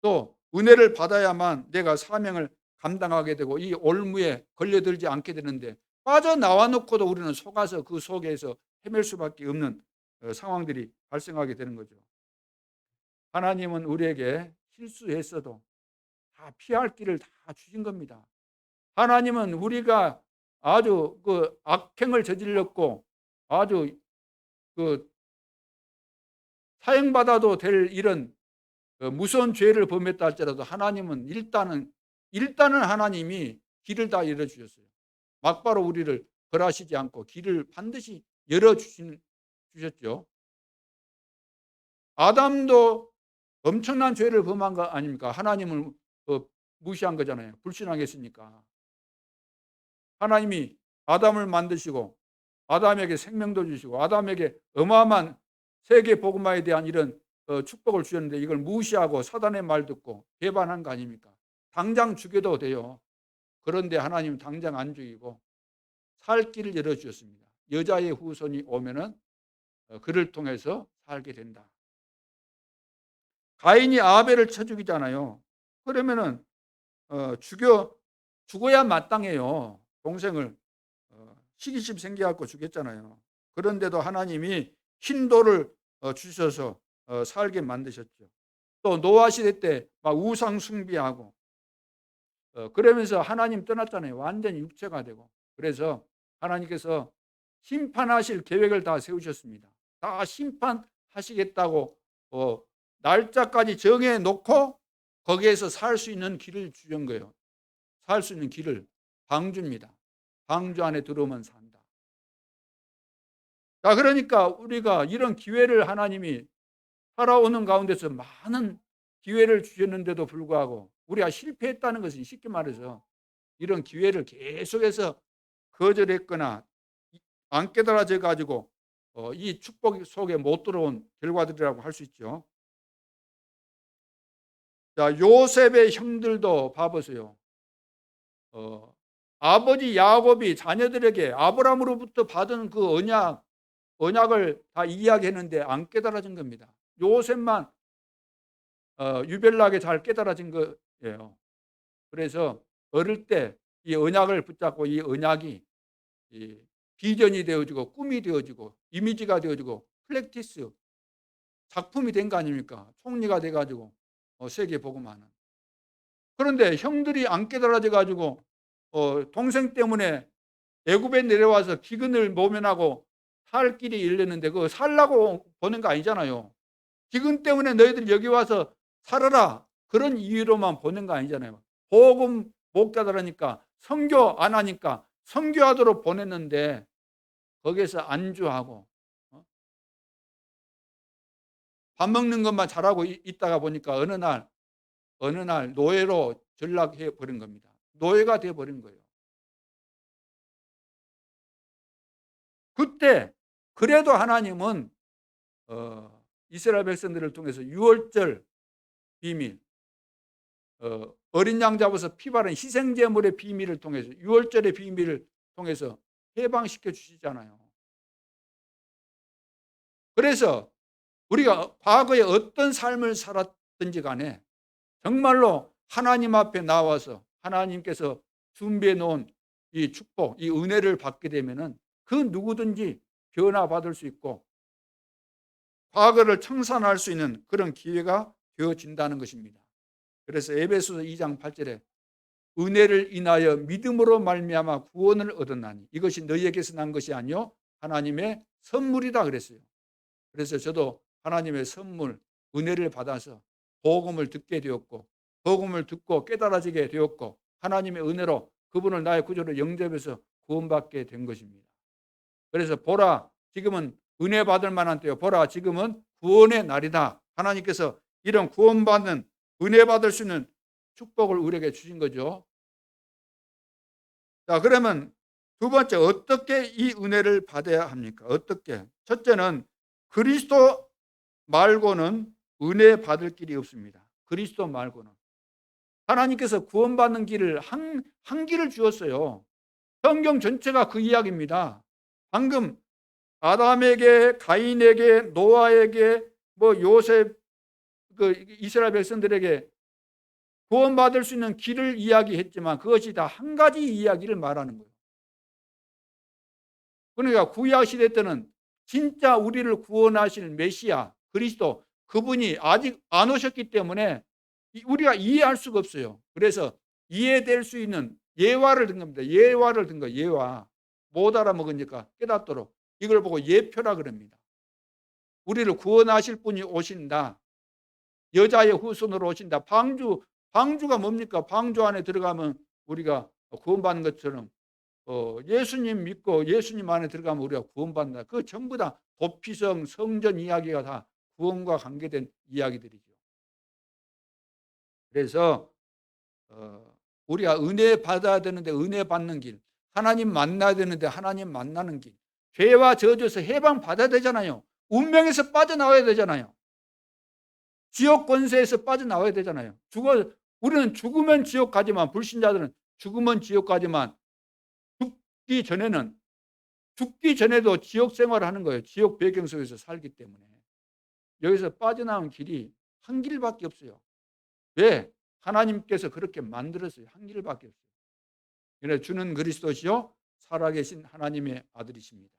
또 은혜를 받아야만 내가 사명을 감당하게 되고 이 올무에 걸려들지 않게 되는데 빠져나와 놓고도 우리는 속아서 그 속에서 헤맬 수밖에 없는 상황들이 발생하게 되는 거죠. 하나님은 우리에게 실수했어도 다 피할 길을 다 주신 겁니다. 하나님은 우리가 아주 그 악행을 저질렀고 아주 그 사형받아도 될 이런 무서운 죄를 범했다 할지라도 하나님은 일단은 하나님이 길을 다 열어주셨어요. 막바로 우리를 벌하시지 않고 길을 반드시 열어주셨죠. 아담도 엄청난 죄를 범한 거 아닙니까? 하나님을 무시한 거잖아요. 불신하겠습니까? 하나님이 아담을 만드시고 아담에게 생명도 주시고 아담에게 어마어마한 세계 복음화에 대한 이런 축복을 주셨는데 이걸 무시하고 사단의 말 듣고 배반한 거 아닙니까? 당장 죽여도 돼요. 그런데 하나님은 당장 안 죽이고 살 길을 열어주셨습니다. 여자의 후손이 오면은 그를 통해서 살게 된다. 가인이 아벨을 쳐 죽이잖아요. 그러면은 죽어야 마땅해요. 동생을 시기심 생겨갖고 죽였잖아요. 그런데도 하나님이 흰돌을 주셔서 살게 만드셨죠. 또 노아 시대 때 막 우상 숭배하고 그러면서 하나님 떠났잖아요. 완전히 육체가 되고. 그래서 하나님께서 심판하실 계획을 다 세우셨습니다. 다 심판하시겠다고 날짜까지 정해 놓고 거기에서 살 수 있는 길을 주신 거예요. 살 수 있는 길을 방주입니다. 방주 안에 들어오면 산다. 자, 그러니까 우리가 이런 기회를 하나님이 살아오는 가운데서 많은 기회를 주셨는데도 불구하고 우리가 실패했다는 것은 쉽게 말해서 이런 기회를 계속해서 거절했거나 안 깨달아져 가지고 이 축복 속에 못 들어온 결과들이라고 할 수 있죠. 자, 요셉의 형들도 봐보세요. 아버지 야곱이 자녀들에게 아브라함으로부터 받은 그 언약을 다 이야기했는데 안 깨달아진 겁니다. 요셉만 유별나게 잘 깨달아진 거예요. 그래서 어릴 때 이 언약을 붙잡고 이 언약이 비전이 되어지고 꿈이 되어지고 이미지가 되어지고 프랙티스 작품이 된 거 아닙니까? 총리가 돼가지고 세계 복음하는. 그런데 형들이 안 깨달아져 가지고 동생 때문에 애굽에 내려와서 기근을 모면하고 살 길이 열렸는데 그거 살라고 보낸 거 아니잖아요. 기근 때문에 너희들 여기 와서 살아라, 그런 이유로만 보낸 거 아니잖아요. 복음 목자들하니까 선교 안 하니까 선교하도록 보냈는데 거기에서 안주하고 밥 먹는 것만 잘하고 있다가 보니까 어느 날 노예로 전락해 버린 겁니다. 노예가 돼 버린 거예요. 그때 그래도 하나님은 이스라엘 백성들을 통해서 유월절 비밀, 어린 양 잡아서 피 바른 희생 제물의 비밀을 통해서, 유월절의 비밀을 통해서 해방시켜 주시잖아요. 그래서 우리가 과거에 어떤 삶을 살았든지 간에 정말로 하나님 앞에 나와서 하나님께서 준비해 놓은 이 축복, 이 은혜를 받게 되면은 그 누구든지 변화받을 수 있고 과거를 청산할 수 있는 그런 기회가 되어진다는 것입니다. 그래서 에베소서 2장 8절에 은혜를 인하여 믿음으로 말미암아 구원을 얻었나니 이것이 너희에게서 난 것이 아니요 하나님의 선물이다 그랬어요. 그래서 저도 하나님의 선물, 은혜를 받아서 복음을 듣게 되었고 복음을 듣고 깨달아지게 되었고 하나님의 은혜로 그분을 나의 구주로 영접해서 구원받게 된 것입니다. 그래서 보라, 지금은 은혜 받을 만한 때요. 보라, 지금은 구원의 날이다. 하나님께서 이런 구원받는, 은혜 받을 수 있는 축복을 우리에게 주신 거죠. 자, 그러면 두 번째, 어떻게 이 은혜를 받아야 합니까? 어떻게? 첫째는 그리스도 말고는 은혜 받을 길이 없습니다. 그리스도 말고는. 하나님께서 구원받는 길을 한 길을 주었어요. 성경 전체가 그 이야기입니다. 방금 아담에게, 가인에게, 노아에게, 요셉, 이스라엘 백성들에게 구원받을 수 있는 길을 이야기했지만 그것이 다 한 가지 이야기를 말하는 거예요. 그러니까 구약 시대 때는 진짜 우리를 구원하실 메시아 그리스도, 그분이 아직 안 오셨기 때문에 우리가 이해할 수가 없어요. 그래서 이해될 수 있는 예화를 든 겁니다. 예화를 든 거예요. 예화. 못 알아먹으니까 깨닫도록. 이걸 보고 예표라 그럽니다. 우리를 구원하실 분이 오신다. 여자의 후손으로 오신다. 방주가 뭡니까? 방주 안에 들어가면 우리가 구원받는 것처럼 예수님 믿고 예수님 안에 들어가면 우리가 구원받는다. 그 전부 다 도피성 성전 이야기가 다 구원과 관계된 이야기들이죠. 그래서 우리가 은혜 받아야 되는데 은혜 받는 길, 하나님 만나야 되는데 하나님 만나는 길, 죄와 저주에서 해방 받아야 되잖아요. 운명에서 빠져나와야 되잖아요. 지옥 권세에서 빠져나와야 되잖아요. 우리는 죽으면 지옥 가지만, 불신자들은 죽으면 지옥 가지만 죽기 전에도 지옥 생활을 하는 거예요. 지옥 배경 속에서 살기 때문에. 여기서 빠져나온 길이 한 길밖에 없어요. 왜? 하나님께서 그렇게 만들었어요. 한 길밖에 없어요. 그래서 주는 그리스도시요 살아계신 하나님의 아들이십니다.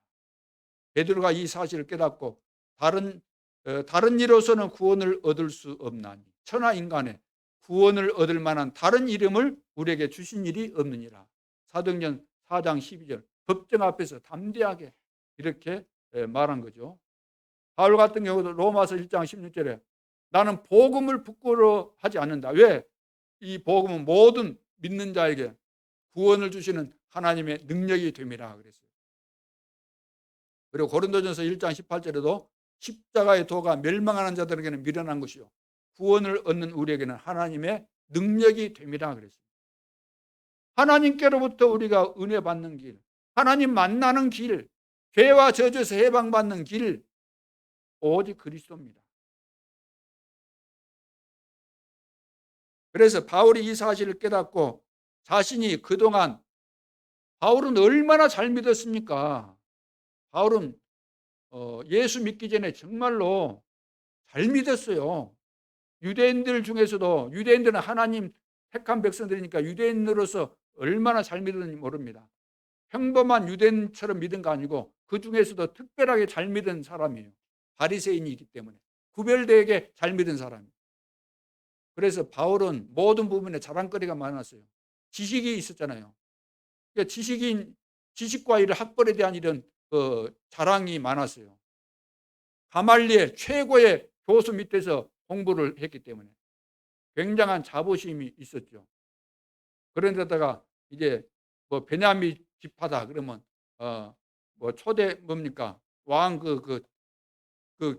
베드로가 이 사실을 깨닫고 다른 이로서는 구원을 얻을 수 없나니 천하 인간의 구원을 얻을 만한 다른 이름을 우리에게 주신 일이 없느니라. 사도행전 4장 12절 법정 앞에서 담대하게 이렇게 말한 거죠. 바울 같은 경우도 로마서 1장 16절에 나는 복음을 부끄러워하지 않는다. 왜? 이 복음은 모든 믿는 자에게 구원을 주시는 하나님의 능력이 됨이라 그랬어요. 그리고 고린도전서 1장 18절에도 십자가의 도가 멸망하는 자들에게는 미련한 것이요 구원을 얻는 우리에게는 하나님의 능력이 됨이라 그랬어요. 하나님께로부터 우리가 은혜 받는 길, 하나님 만나는 길, 죄와 저주에서 해방받는 길, 오직 그리스도입니다. 그래서 바울이 이 사실을 깨닫고 자신이 그동안, 바울은 얼마나 잘 믿었습니까? 바울은 예수 믿기 전에 정말로 잘 믿었어요. 유대인들 중에서도, 유대인들은 하나님 택한 백성들이니까 유대인으로서 얼마나 잘 믿었는지 모릅니다. 평범한 유대인처럼 믿은 거 아니고 그 중에서도 특별하게 잘 믿은 사람이에요. 바리새인이기 때문에 구별되게 잘 믿은 사람이에요. 그래서 바울은 모든 부분에 자랑거리가 많았어요. 지식이 있었잖아요. 그러니까 지식과 이런 학벌에 대한 이런 자랑이 많았어요. 가말리엘 최고의 교수 밑에서 공부를 했기 때문에 굉장한 자부심이 있었죠. 그런데다가 이제 뭐 베냐민 지파다 그러면 뭐 초대 뭡니까 왕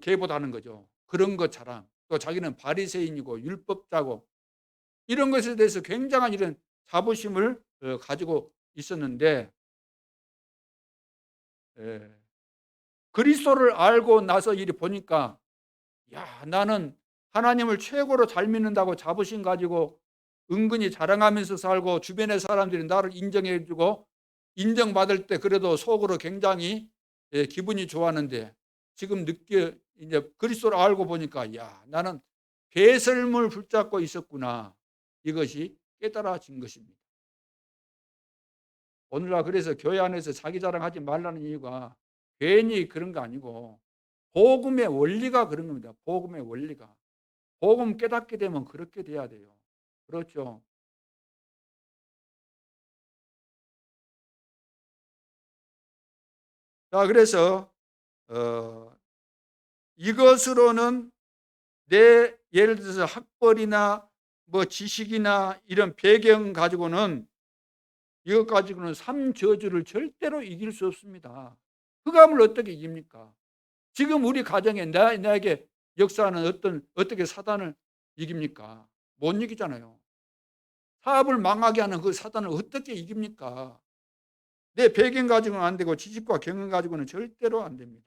계보다는 거죠. 그런 것 자랑. 또 자기는 바리새인이고 율법자고 이런 것에 대해서 굉장한 이런 자부심을 가지고 있었는데, 예, 그리스도를 알고 나서 이리 보니까 야, 나는 하나님을 최고로 잘 믿는다고 자부심 가지고 은근히 자랑하면서 살고 주변의 사람들이 나를 인정해 주고 인정받을 때 그래도 속으로 굉장히 기분이 좋았는데, 지금 이제 그리스도를 알고 보니까 야, 나는 배설물 붙잡고 있었구나. 이것이 깨달아진 것입니다. 오늘날 그래서 교회 안에서 자기 자랑하지 말라는 이유가 괜히 그런 거 아니고 복음의 원리가 그런 겁니다. 복음의 원리가. 복음 깨닫게 되면 그렇게 돼야 돼요. 그렇죠. 자, 그래서 이것으로는 내 예를 들어서 학벌이나 뭐 지식이나 이런 배경 가지고는 이것 가지고는 삼저주를 절대로 이길 수 없습니다. 흑암을 어떻게 이깁니까? 지금 우리 가정에 나에게 역사하는 어떻게 사단을 이깁니까? 못 이기잖아요. 사업을 망하게 하는 그 사단을 어떻게 이깁니까? 내 배경 가지고는 안 되고 지식과 경험 가지고는 절대로 안 됩니다.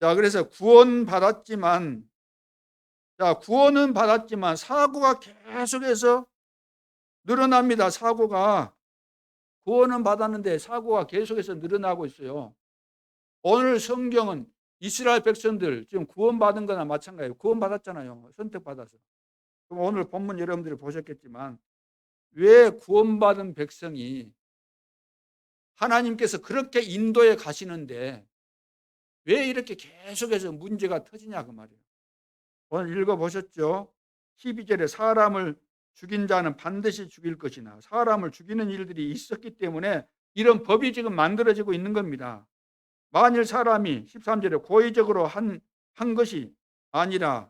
자, 그래서 구원은 받았지만 사고가 계속해서 늘어납니다. 사고가. 구원은 받았는데 사고가 계속해서 늘어나고 있어요. 오늘 성경은 이스라엘 백성들 지금 구원받은 거나 마찬가지예요. 구원받았잖아요. 선택받아서. 그럼 오늘 본문 여러분들이 보셨겠지만 왜 구원받은 백성이 하나님께서 그렇게 인도해 가시는데 왜 이렇게 계속해서 문제가 터지냐 그 말이에요. 오늘 읽어보셨죠? 12절에 사람을 죽인 자는 반드시 죽일 것이나, 사람을 죽이는 일들이 있었기 때문에 이런 법이 지금 만들어지고 있는 겁니다. 만일 사람이 13절에 고의적으로 한 것이 아니라,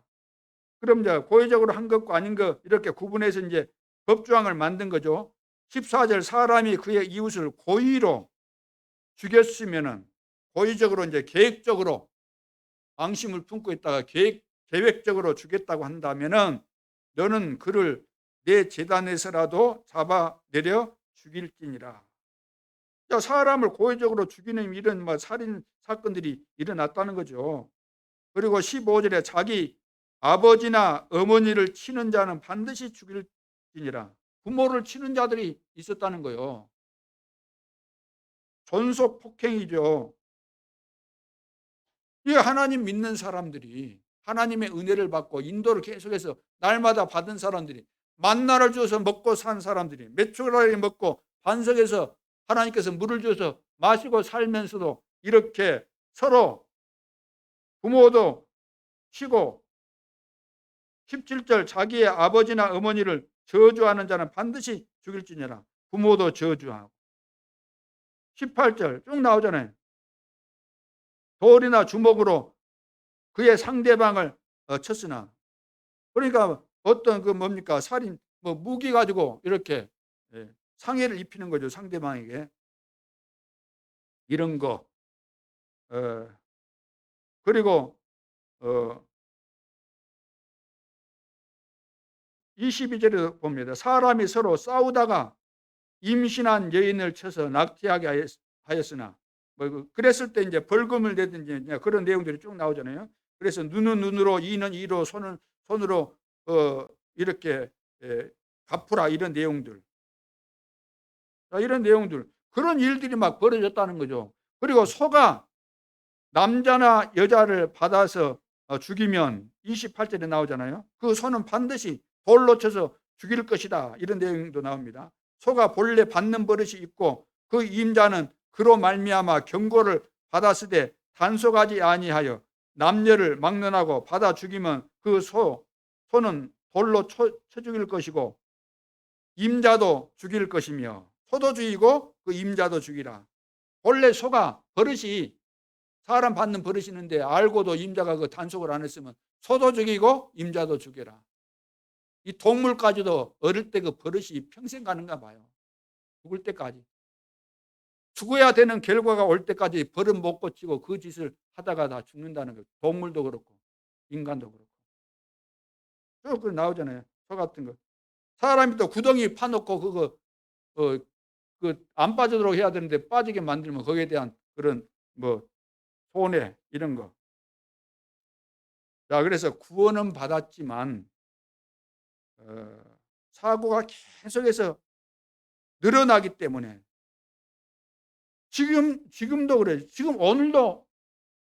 그럼 이제 고의적으로 한 것과 아닌 것 이렇게 구분해서 이제 법조항을 만든 거죠. 14절 사람이 그의 이웃을 고의로 죽였으면은, 고의적으로 이제 계획적으로 앙심을 품고 있다가 계획적으로 죽였다고 한다면은 너는 그를 내 제단에서라도 잡아내려 죽일지니라. 사람을 고의적으로 죽이는 이런 살인 사건들이 일어났다는 거죠. 그리고 15절에 자기 아버지나 어머니를 치는 자는 반드시 죽일지니라. 부모를 치는 자들이 있었다는 거예요. 존속 폭행이죠. 이 하나님 믿는 사람들이 하나님의 은혜를 받고 인도를 계속해서 날마다 받은 사람들이, 만나를 주어서 먹고 산 사람들이, 메추라기 먹고 반석에서 하나님께서 물을 주어서 마시고 살면서도 이렇게 서로 부모도 치고, 17절 자기의 아버지나 어머니를 저주하는 자는 반드시 죽일지니라. 부모도 저주하고. 18절 쭉 나오잖아요. 돌이나 주먹으로 그의 상대방을 쳤으나. 그러니까 어떤 뭡니까 살인 무기 가지고 이렇게 상해를 입히는 거죠, 상대방에게. 이런 거. 그리고 22절에 봅니다. 사람이 서로 싸우다가 임신한 여인을 쳐서 낙태하게 하였으나, 그랬을 때 이제 벌금을 내든지 그런 내용들이 쭉 나오잖아요. 그래서 눈은 눈으로, 이는 이로, 손은 손으로 이렇게 갚으라, 이런 내용들. 이런 내용들, 그런 일들이 막 벌어졌다는 거죠. 그리고 소가 남자나 여자를 받아서 죽이면 28절에 나오잖아요. 그 소는 반드시 돌로 쳐서 죽일 것이다, 이런 내용도 나옵니다. 소가 본래 받는 버릇이 있고 그 임자는 그로 말미암아 경고를 받았으되 단속하지 아니하여 남녀를 막론하고 받아 죽이면 그 소는 돌로 쳐 죽일 것이고 임자도 죽일 것이며, 소도 죽이고 그 임자도 죽이라. 본래 소가 버릇이 사람 받는 버릇이 있는데 알고도 임자가 그 단속을 안 했으면 소도 죽이고 임자도 죽여라. 이 동물까지도 어릴 때 그 버릇이 평생 가는가 봐요. 죽을 때까지. 죽어야 되는 결과가 올 때까지 버릇 못 고치고 그 짓을 하다가 다 죽는다는 거예요. 동물도 그렇고 인간도 그렇고. 쭉 나오잖아요. 소 같은 거. 사람이 또 구덩이 파놓고 그거 그 안 빠지도록 해야 되는데 빠지게 만들면 거기에 대한 그런 뭐 손해 이런 거. 자, 그래서 구원은 받았지만 사고가 계속해서 늘어나기 때문에 지금도 그래요. 지금 오늘도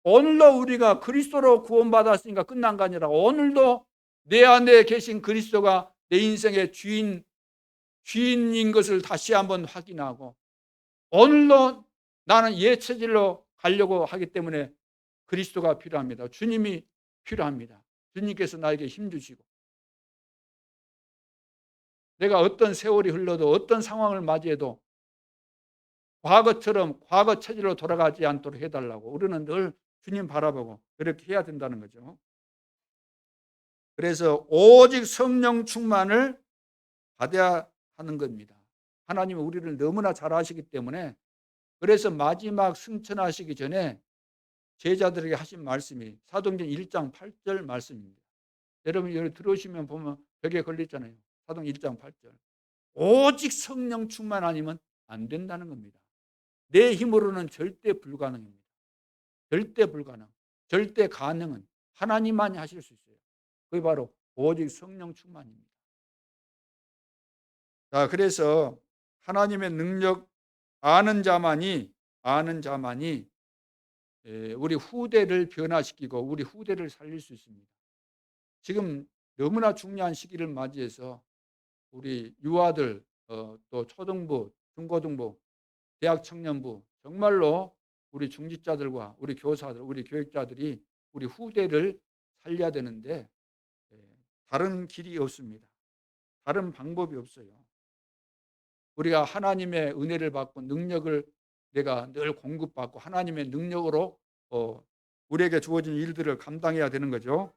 우리가 그리스도로 구원받았으니까 끝난 거 아니라 오늘도 내 안에 계신 그리스도가 내 인생의 주인인 것을 다시 한번 확인하고 오늘도 나는 옛 체질로 가려고 하기 때문에 그리스도가 필요합니다. 주님이 필요합니다. 주님께서 나에게 힘주시고 내가 어떤 세월이 흘러도 어떤 상황을 맞이해도 과거처럼 과거 체질로 돌아가지 않도록 해달라고 우리는 늘 주님 바라보고 그렇게 해야 된다는 거죠. 그래서 오직 성령 충만을 받아야 하는 겁니다. 하나님은 우리를 너무나 잘 아시기 때문에 그래서 마지막 승천하시기 전에 제자들에게 하신 말씀이 사도행전 1장 8절 말씀입니다. 여러분 여기 들어오시면 보면 벽에 걸렸잖아요. 사도행전 1장 8절. 오직 성령 충만 아니면 안 된다는 겁니다. 내 힘으로는 절대 불가능입니다. 절대 불가능. 절대 가능은 하나님만이 하실 수 있어요. 그게 바로 오직 성령 충만입니다. 자, 그래서 하나님의 능력 아는 자만이 우리 후대를 변화시키고 우리 후대를 살릴 수 있습니다. 지금 너무나 중요한 시기를 맞이해서 우리 유아들 또 초등부, 중고등부, 대학 청년부 정말로 우리 중직자들과 우리 교사들, 우리 교육자들이 우리 후대를 살려야 되는데 다른 길이 없습니다. 다른 방법이 없어요. 우리가 하나님의 은혜를 받고 능력을 내가 늘 공급받고 하나님의 능력으로 우리에게 주어진 일들을 감당해야 되는 거죠.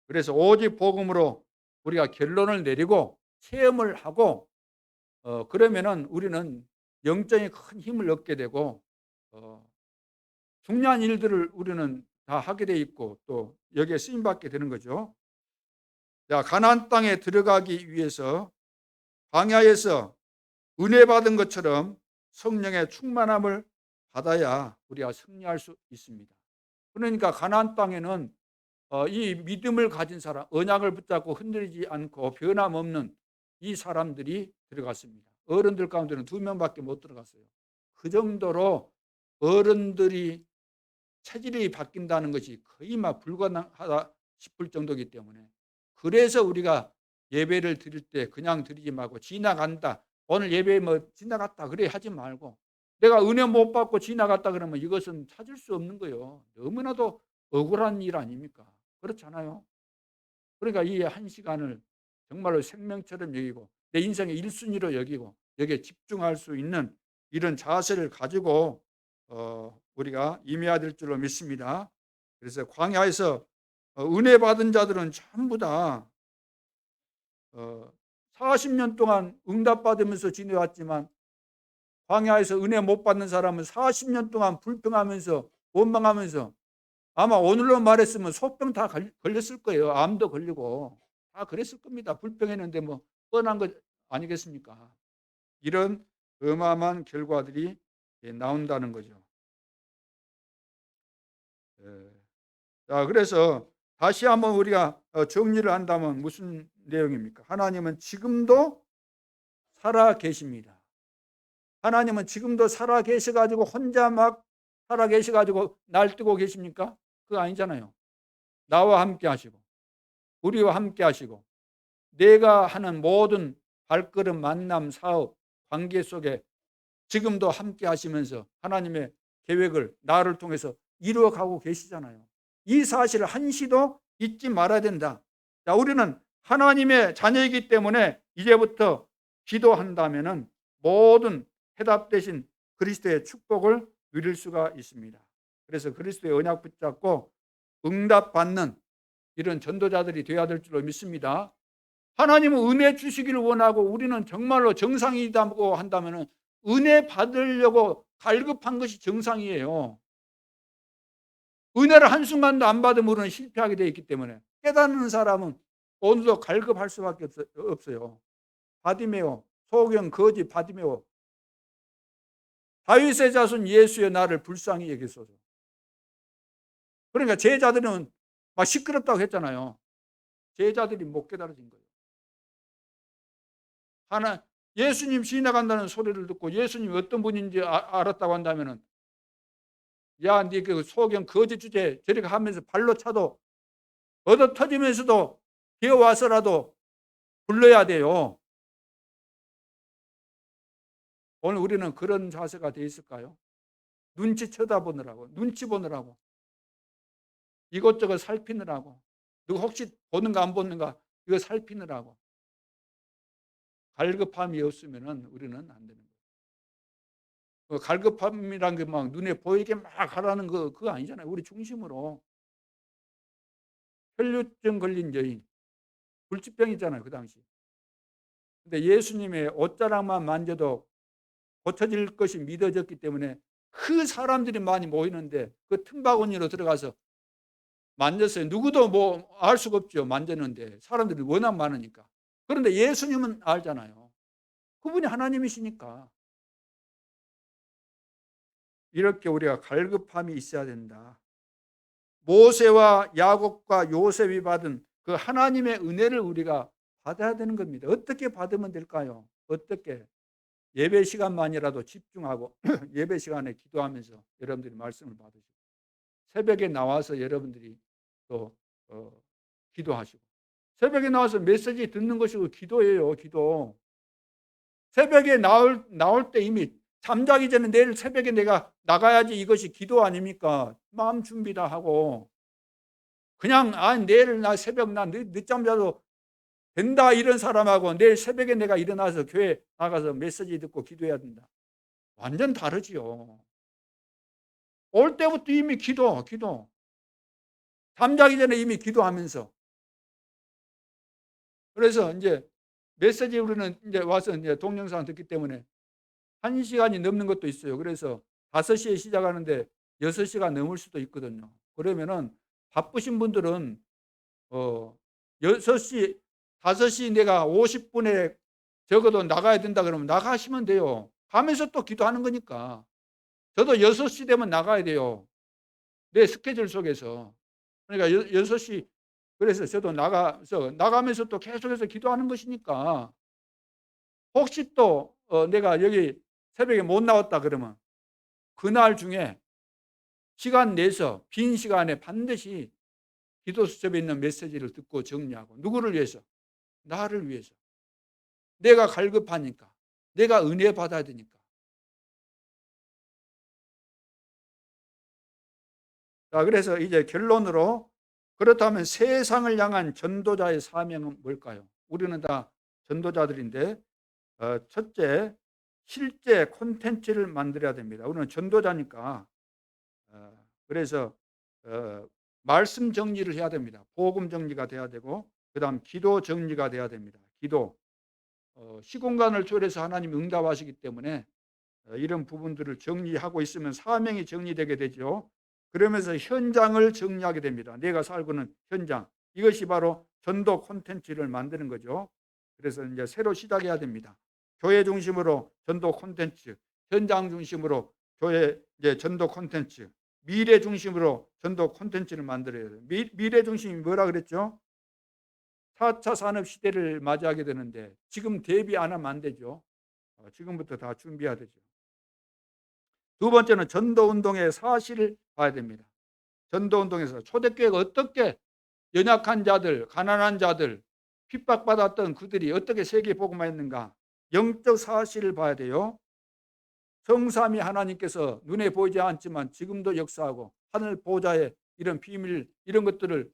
그래서 오직 복음으로 우리가 결론을 내리고 체험을 하고 그러면은 우리는 영적인 큰 힘을 얻게 되고 중요한 일들을 우리는 다 하게 돼 있고 또 여기에 쓰임 받게 되는 거죠. 자, 가나안 땅에 들어가기 위해서 광야에서 은혜 받은 것처럼 성령의 충만함을 받아야 우리가 승리할 수 있습니다. 그러니까 가나안 땅에는 이 믿음을 가진 사람, 언약을 붙잡고 흔들리지 않고 변함없는 이 사람들이 들어갔습니다. 어른들 가운데는 2명밖에 못 들어갔어요. 그 정도로 어른들이 체질이 바뀐다는 것이 거의 막 불가능하다 싶을 정도이기 때문에 그래서 우리가 예배를 드릴 때 그냥 드리지 말고 지나간다. 오늘 예배 뭐 지나갔다 그래 하지 말고 내가 은혜 못 받고 지나갔다 그러면 이것은 찾을 수 없는 거예요. 너무나도 억울한 일 아닙니까? 그렇잖아요. 그러니까 이 한 시간을 정말로 생명처럼 여기고 내 인생의 1순위로 여기고 여기에 집중할 수 있는 이런 자세를 가지고 우리가 임해야 될 줄로 믿습니다. 그래서 광야에서 은혜 받은 자들은 전부 다 40년 동안 응답받으면서 지내왔지만 광야에서 은혜 못 받는 사람은 40년 동안 불평하면서 원망하면서 아마 오늘로 말했으면 소병 다 걸렸을 거예요. 암도 걸리고 다 그랬을 겁니다. 불평했는데 뭐 뻔한 것 아니겠습니까? 이런 어마어마한 결과들이 나온다는 거죠. 자, 그래서 다시 한번 우리가 정리를 한다면 무슨 내용입니까? 하나님은 지금도 살아 계십니다. 하나님은 지금도 살아 계셔가지고 혼자 막 살아 계셔가지고 날뛰고 계십니까? 그거 아니잖아요. 나와 함께 하시고 우리와 함께 하시고 내가 하는 모든 발걸음, 만남, 사업, 관계 속에 지금도 함께 하시면서 하나님의 계획을 나를 통해서 이루어가고 계시잖아요. 이 사실을 한시도 잊지 말아야 된다. 자, 우리는 하나님의 자녀이기 때문에 이제부터 기도한다면은 모든 해답되신 그리스도의 축복을 누릴 수가 있습니다. 그래서 그리스도의 언약 붙잡고 응답받는 이런 전도자들이 되어야 될 줄로 믿습니다. 하나님은 은혜 주시기를 원하고 우리는 정말로 정상이라고 한다면 은혜 받으려고 갈급한 것이 정상이에요. 은혜를 한순간도 안 받으면 우리는 실패하게 되어 있기 때문에 깨닫는 사람은 오늘도 갈급할 수밖에 없어요. 바디메오, 소경 거지 바디메오, 다윗의 자손 예수의 나를 불쌍히 여기소서. 그러니까 제자들은 막 시끄럽다고 했잖아요. 제자들이 못 깨달아진 거예요. 예수님 지나간다는 소리를 듣고 예수님이 어떤 분인지 알았다고 한다면은, 야, 네 그 소경 거짓 주제 저리 하면서 발로 차도 얻어 터지면서도 기어와서라도 불러야 돼요. 오늘 우리는 그런 자세가 돼 있을까요? 눈치 쳐다보느라고, 눈치 보느라고, 이것저것 살피느라고, 누가 혹시 보는가 안 보는가 이거 살피느라고 갈급함이 없으면 우리는 안 되는 거예요. 그 갈급함이란 게 막 눈에 보이게 막 하라는 그거 아니잖아요. 우리 중심으로. 혈류증 걸린 여인, 불치병이잖아요, 그 당시. 근데 예수님의 옷자락만 만져도 고쳐질 것이 믿어졌기 때문에 그 사람들이 많이 모이는데 그 틈바구니로 들어가서 만졌어요. 누구도 뭐 알 수가 없죠. 만졌는데 사람들이 워낙 많으니까. 그런데 예수님은 알잖아요. 그분이 하나님이시니까. 이렇게 우리가 갈급함이 있어야 된다. 모세와 야곱과 요셉이 받은 그 하나님의 은혜를 우리가 받아야 되는 겁니다. 어떻게 받으면 될까요? 어떻게? 예배 시간만이라도 집중하고 예배 시간에 기도하면서 여러분들이 말씀을 받으시고, 새벽에 나와서 여러분들이 또 기도하시고, 새벽에 나와서 메시지 듣는 것이 기도예요. 기도. 새벽에 나올 때 이미 잠자기 전에 내일 새벽에 내가 나가야지, 이것이 기도 아닙니까? 마음 준비 다 하고 그냥 내일 나 새벽 나 늦잠 자도 된다 이런 사람하고 내일 새벽에 내가 일어나서 교회 나가서 메시지 듣고 기도해야 된다. 완전 다르지요. 올 때부터 이미 기도. 잠자기 전에 이미 기도하면서. 그래서 이제 메시지 우리는 이제 와서 이제 동영상 듣기 때문에 1시간이 넘는 것도 있어요. 그래서 5시에 시작하는데 6시가 넘을 수도 있거든요. 그러면은 바쁘신 분들은 6시, 5시 내가 50분에 적어도 나가야 된다 그러면 나가시면 돼요. 가면서 또 기도하는 거니까. 저도 6시 되면 나가야 돼요. 내 스케줄 속에서. 그러니까 6시, 그래서 저도 나가면서 또 계속해서 기도하는 것이니까, 혹시 또 내가 여기 새벽에 못 나왔다 그러면 그날 중에 시간 내서 빈 시간에 반드시 기도 수첩에 있는 메시지를 듣고 정리하고. 누구를 위해서? 나를 위해서. 내가 갈급하니까, 내가 은혜 받아야 되니까. 자, 그래서 이제 결론으로, 그렇다면 세상을 향한 전도자의 사명은 뭘까요? 우리는 다 전도자들인데, 첫째, 실제 콘텐츠를 만들어야 됩니다. 우리는 전도자니까. 그래서 말씀 정리를 해야 됩니다. 복음 정리가 돼야 되고, 그 다음 기도 정리가 돼야 됩니다. 기도. 시공간을 초월해서 하나님이 응답하시기 때문에 이런 부분들을 정리하고 있으면 사명이 정리되게 되죠. 그러면서 현장을 정리하게 됩니다. 내가 살고 있는 현장. 이것이 바로 전도 콘텐츠를 만드는 거죠. 그래서 이제 새로 시작해야 됩니다. 교회 중심으로 전도 콘텐츠, 현장 중심으로 교회 이제 전도 콘텐츠, 미래 중심으로 전도 콘텐츠를 만들어야 돼요. 미래 중심이 뭐라 그랬죠? 4차 산업 시대를 맞이하게 되는데 지금 대비 안 하면 안 되죠. 지금부터 다 준비해야 되죠. 두 번째는 전도운동의 사실을 봐야 됩니다. 전도운동에서 초대교회가 어떻게 연약한 자들, 가난한 자들, 핍박받았던 그들이 어떻게 세계 복음화 했는가, 영적 사실을 봐야 돼요. 성삼위 하나님께서 눈에 보이지 않지만 지금도 역사하고 하늘 보좌의 이런 비밀, 이런 것들을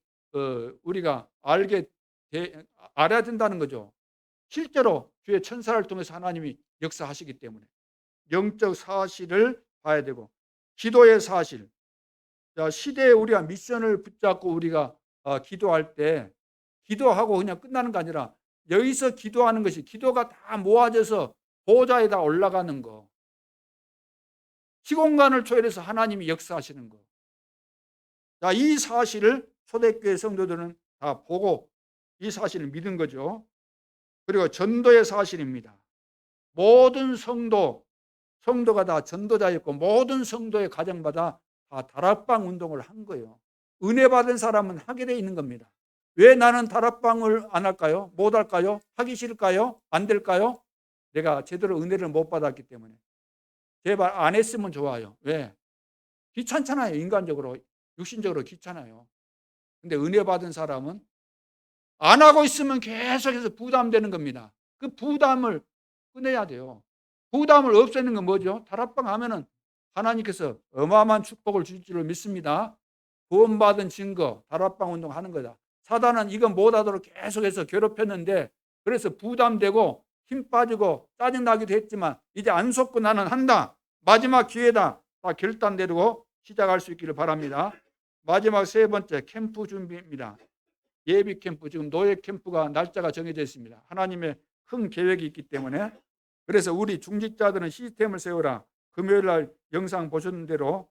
우리가 알아야 된다는 거죠. 실제로 주의 천사를 통해서 하나님이 역사하시기 때문에. 영적 사실을 봐야 되고, 기도의 사실. 자, 시대에 우리가 미션을 붙잡고 우리가 기도할 때 기도하고 그냥 끝나는 게 아니라 여기서 기도하는 것이, 기도가 다 모아져서 보좌에다 올라가는 거, 시공간을 초월해서 하나님이 역사하시는 거. 자, 이 사실을 초대교회 성도들은 다 보고 이 사실을 믿은 거죠. 그리고 전도의 사실입니다. 모든 성도가 다 전도자였고, 모든 성도의 가정마다 다 다락방 운동을 한 거예요. 은혜 받은 사람은 하게 돼 있는 겁니다. 왜 나는 다락방을 안 할까요? 못 할까요? 하기 싫을까요? 안 될까요? 내가 제대로 은혜를 못 받았기 때문에. 제발 안 했으면 좋아요. 왜? 귀찮잖아요. 인간적으로, 육신적으로 귀찮아요. 근데 은혜 받은 사람은 안 하고 있으면 계속해서 부담되는 겁니다. 그 부담을 끊어야 돼요. 부담을 없애는 건 뭐죠? 다락방 하면은 하나님께서 어마어마한 축복을 주실 줄 믿습니다. 구원받은 증거, 다락방 운동하는 거다. 사단은 이거 못하도록 계속해서 괴롭혔는데, 그래서 부담되고 힘 빠지고 짜증나기도 했지만 이제 안 속고 나는 한다. 마지막 기회다. 다 결단 내리고 시작할 수 있기를 바랍니다. 마지막 세 번째, 캠프 준비입니다. 예비 캠프, 지금 노예 캠프가 날짜가 정해져 있습니다. 하나님의 큰 계획이 있기 때문에. 그래서 우리 중직자들은 시스템을 세우라. 금요일 날 영상 보셨는 대로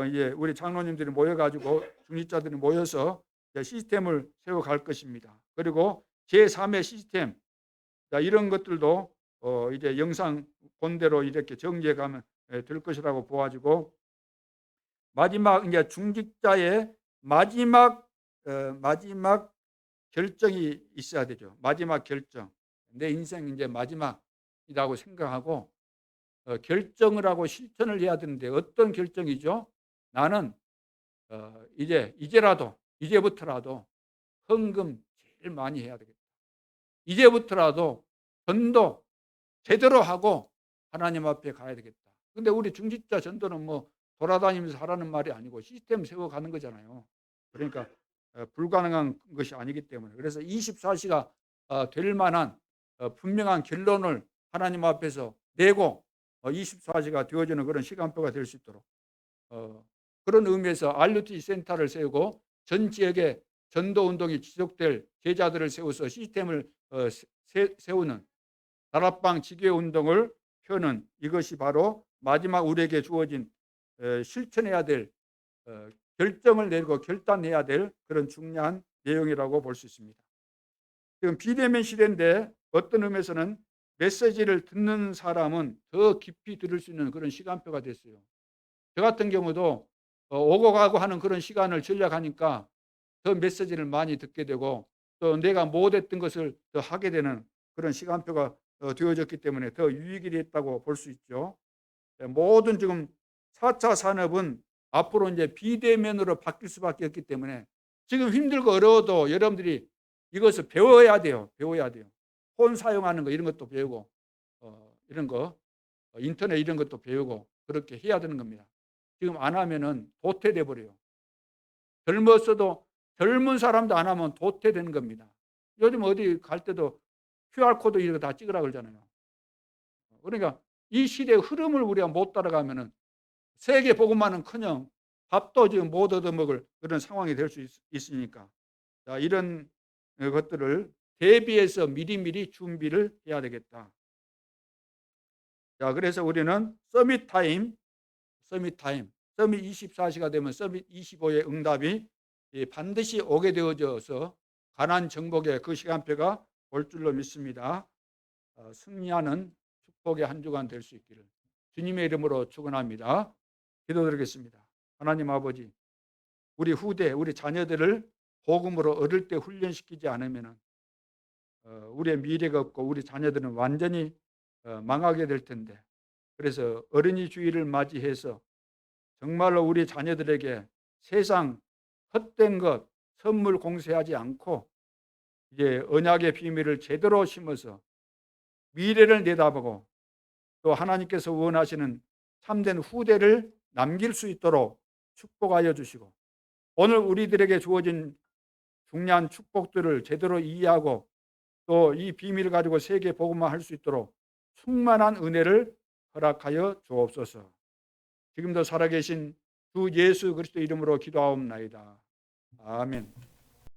이제 우리 장로님들이 모여가지고 중직자들이 모여서 시스템을 세워갈 것입니다. 그리고 제3의 시스템, 이런 것들도 이제 영상 본 대로 이렇게 정리해 가면 될 것이라고 보아지고, 마지막 이제 중직자의 마지막 결정이 있어야 되죠. 마지막 결정. 내 인생 이제 마지막이라고 생각하고 결정을 하고 실천을 해야 되는데, 어떤 결정이죠? 나는 이제부터라도 헌금 제일 많이 해야 되겠다. 이제부터라도 전도 제대로 하고 하나님 앞에 가야 되겠다. 근데 우리 중직자 전도는 뭐 돌아다니면서 하라는 말이 아니고 시스템 세워가는 거잖아요. 그러니까 불가능한 것이 아니기 때문에. 그래서 24시가 될 만한 분명한 결론을 하나님 앞에서 내고 24시가 되어지는 그런 시간표가 될 수 있도록 그런 의미에서 RUT 센터를 세우고 전 지역에 전도 운동이 지속될 제자들을 세워서 시스템을 세우는 다락방 지교 운동을 펴는, 이것이 바로 마지막 우리에게 주어진 실천해야 될 결정을 내리고 결단해야 될 그런 중요한 내용이라고 볼 수 있습니다. 지금 비대면 시대인데 어떤 의미에서는 메시지를 듣는 사람은 더 깊이 들을 수 있는 그런 시간표가 됐어요. 저 같은 경우도 오고 가고 하는 그런 시간을 전략하니까 더 메시지를 많이 듣게 되고, 또 내가 못했던 것을 더 하게 되는 그런 시간표가 되어졌기 때문에 더 유익이 됐다고 볼 수 있죠. 모든 지금 4차 산업은 앞으로 이제 비대면으로 바뀔 수밖에 없기 때문에 지금 힘들고 어려워도 여러분들이 이것을 배워야 돼요. 폰 사용하는 거 이런 것도 배우고 이런 거 인터넷 이런 것도 배우고 그렇게 해야 되는 겁니다. 지금 안 하면은 도태돼 버려요. 젊었어도 젊은 사람도 안 하면 도태되는 겁니다. 요즘 어디 갈 때도 QR코드 이런 거 다 찍으라 그러잖아요. 그러니까 이 시대의 흐름을 우리가 못 따라가면은 세계 복음만은커녕 밥도 지금 못 얻어먹을 그런 상황이 될 수 있으니까, 자, 이런 것들을 대비해서 미리미리 준비를 해야 되겠다. 자, 그래서 우리는 서밋 24시가 되면 서밋 25의 응답이 반드시 오게 되어져서 가난 정복의 그 시간표가 올 줄로 믿습니다. 승리하는 축복의 한 주간 될 수 있기를 주님의 이름으로 축원합니다. 기도드리겠습니다. 하나님 아버지, 우리 후대, 우리 자녀들을 복음으로 어릴 때 훈련시키지 않으면 우리의 미래가 없고 우리 자녀들은 완전히 망하게 될 텐데, 그래서 어린이 주일을 맞이해서 정말로 우리 자녀들에게 세상 헛된 것, 선물 공세하지 않고 이제 언약의 비밀을 제대로 심어서 미래를 내다보고 또 하나님께서 원하시는 참된 후대를 남길 수 있도록 축복하여 주시고, 오늘 우리들에게 주어진 중요한 축복들을 제대로 이해하고 또 이 비밀을 가지고 세계 복음화 할 수 있도록 충만한 은혜를 허락하여 주옵소서. 지금도 살아계신 주 예수 그리스도 이름으로 기도하옵나이다. 아멘.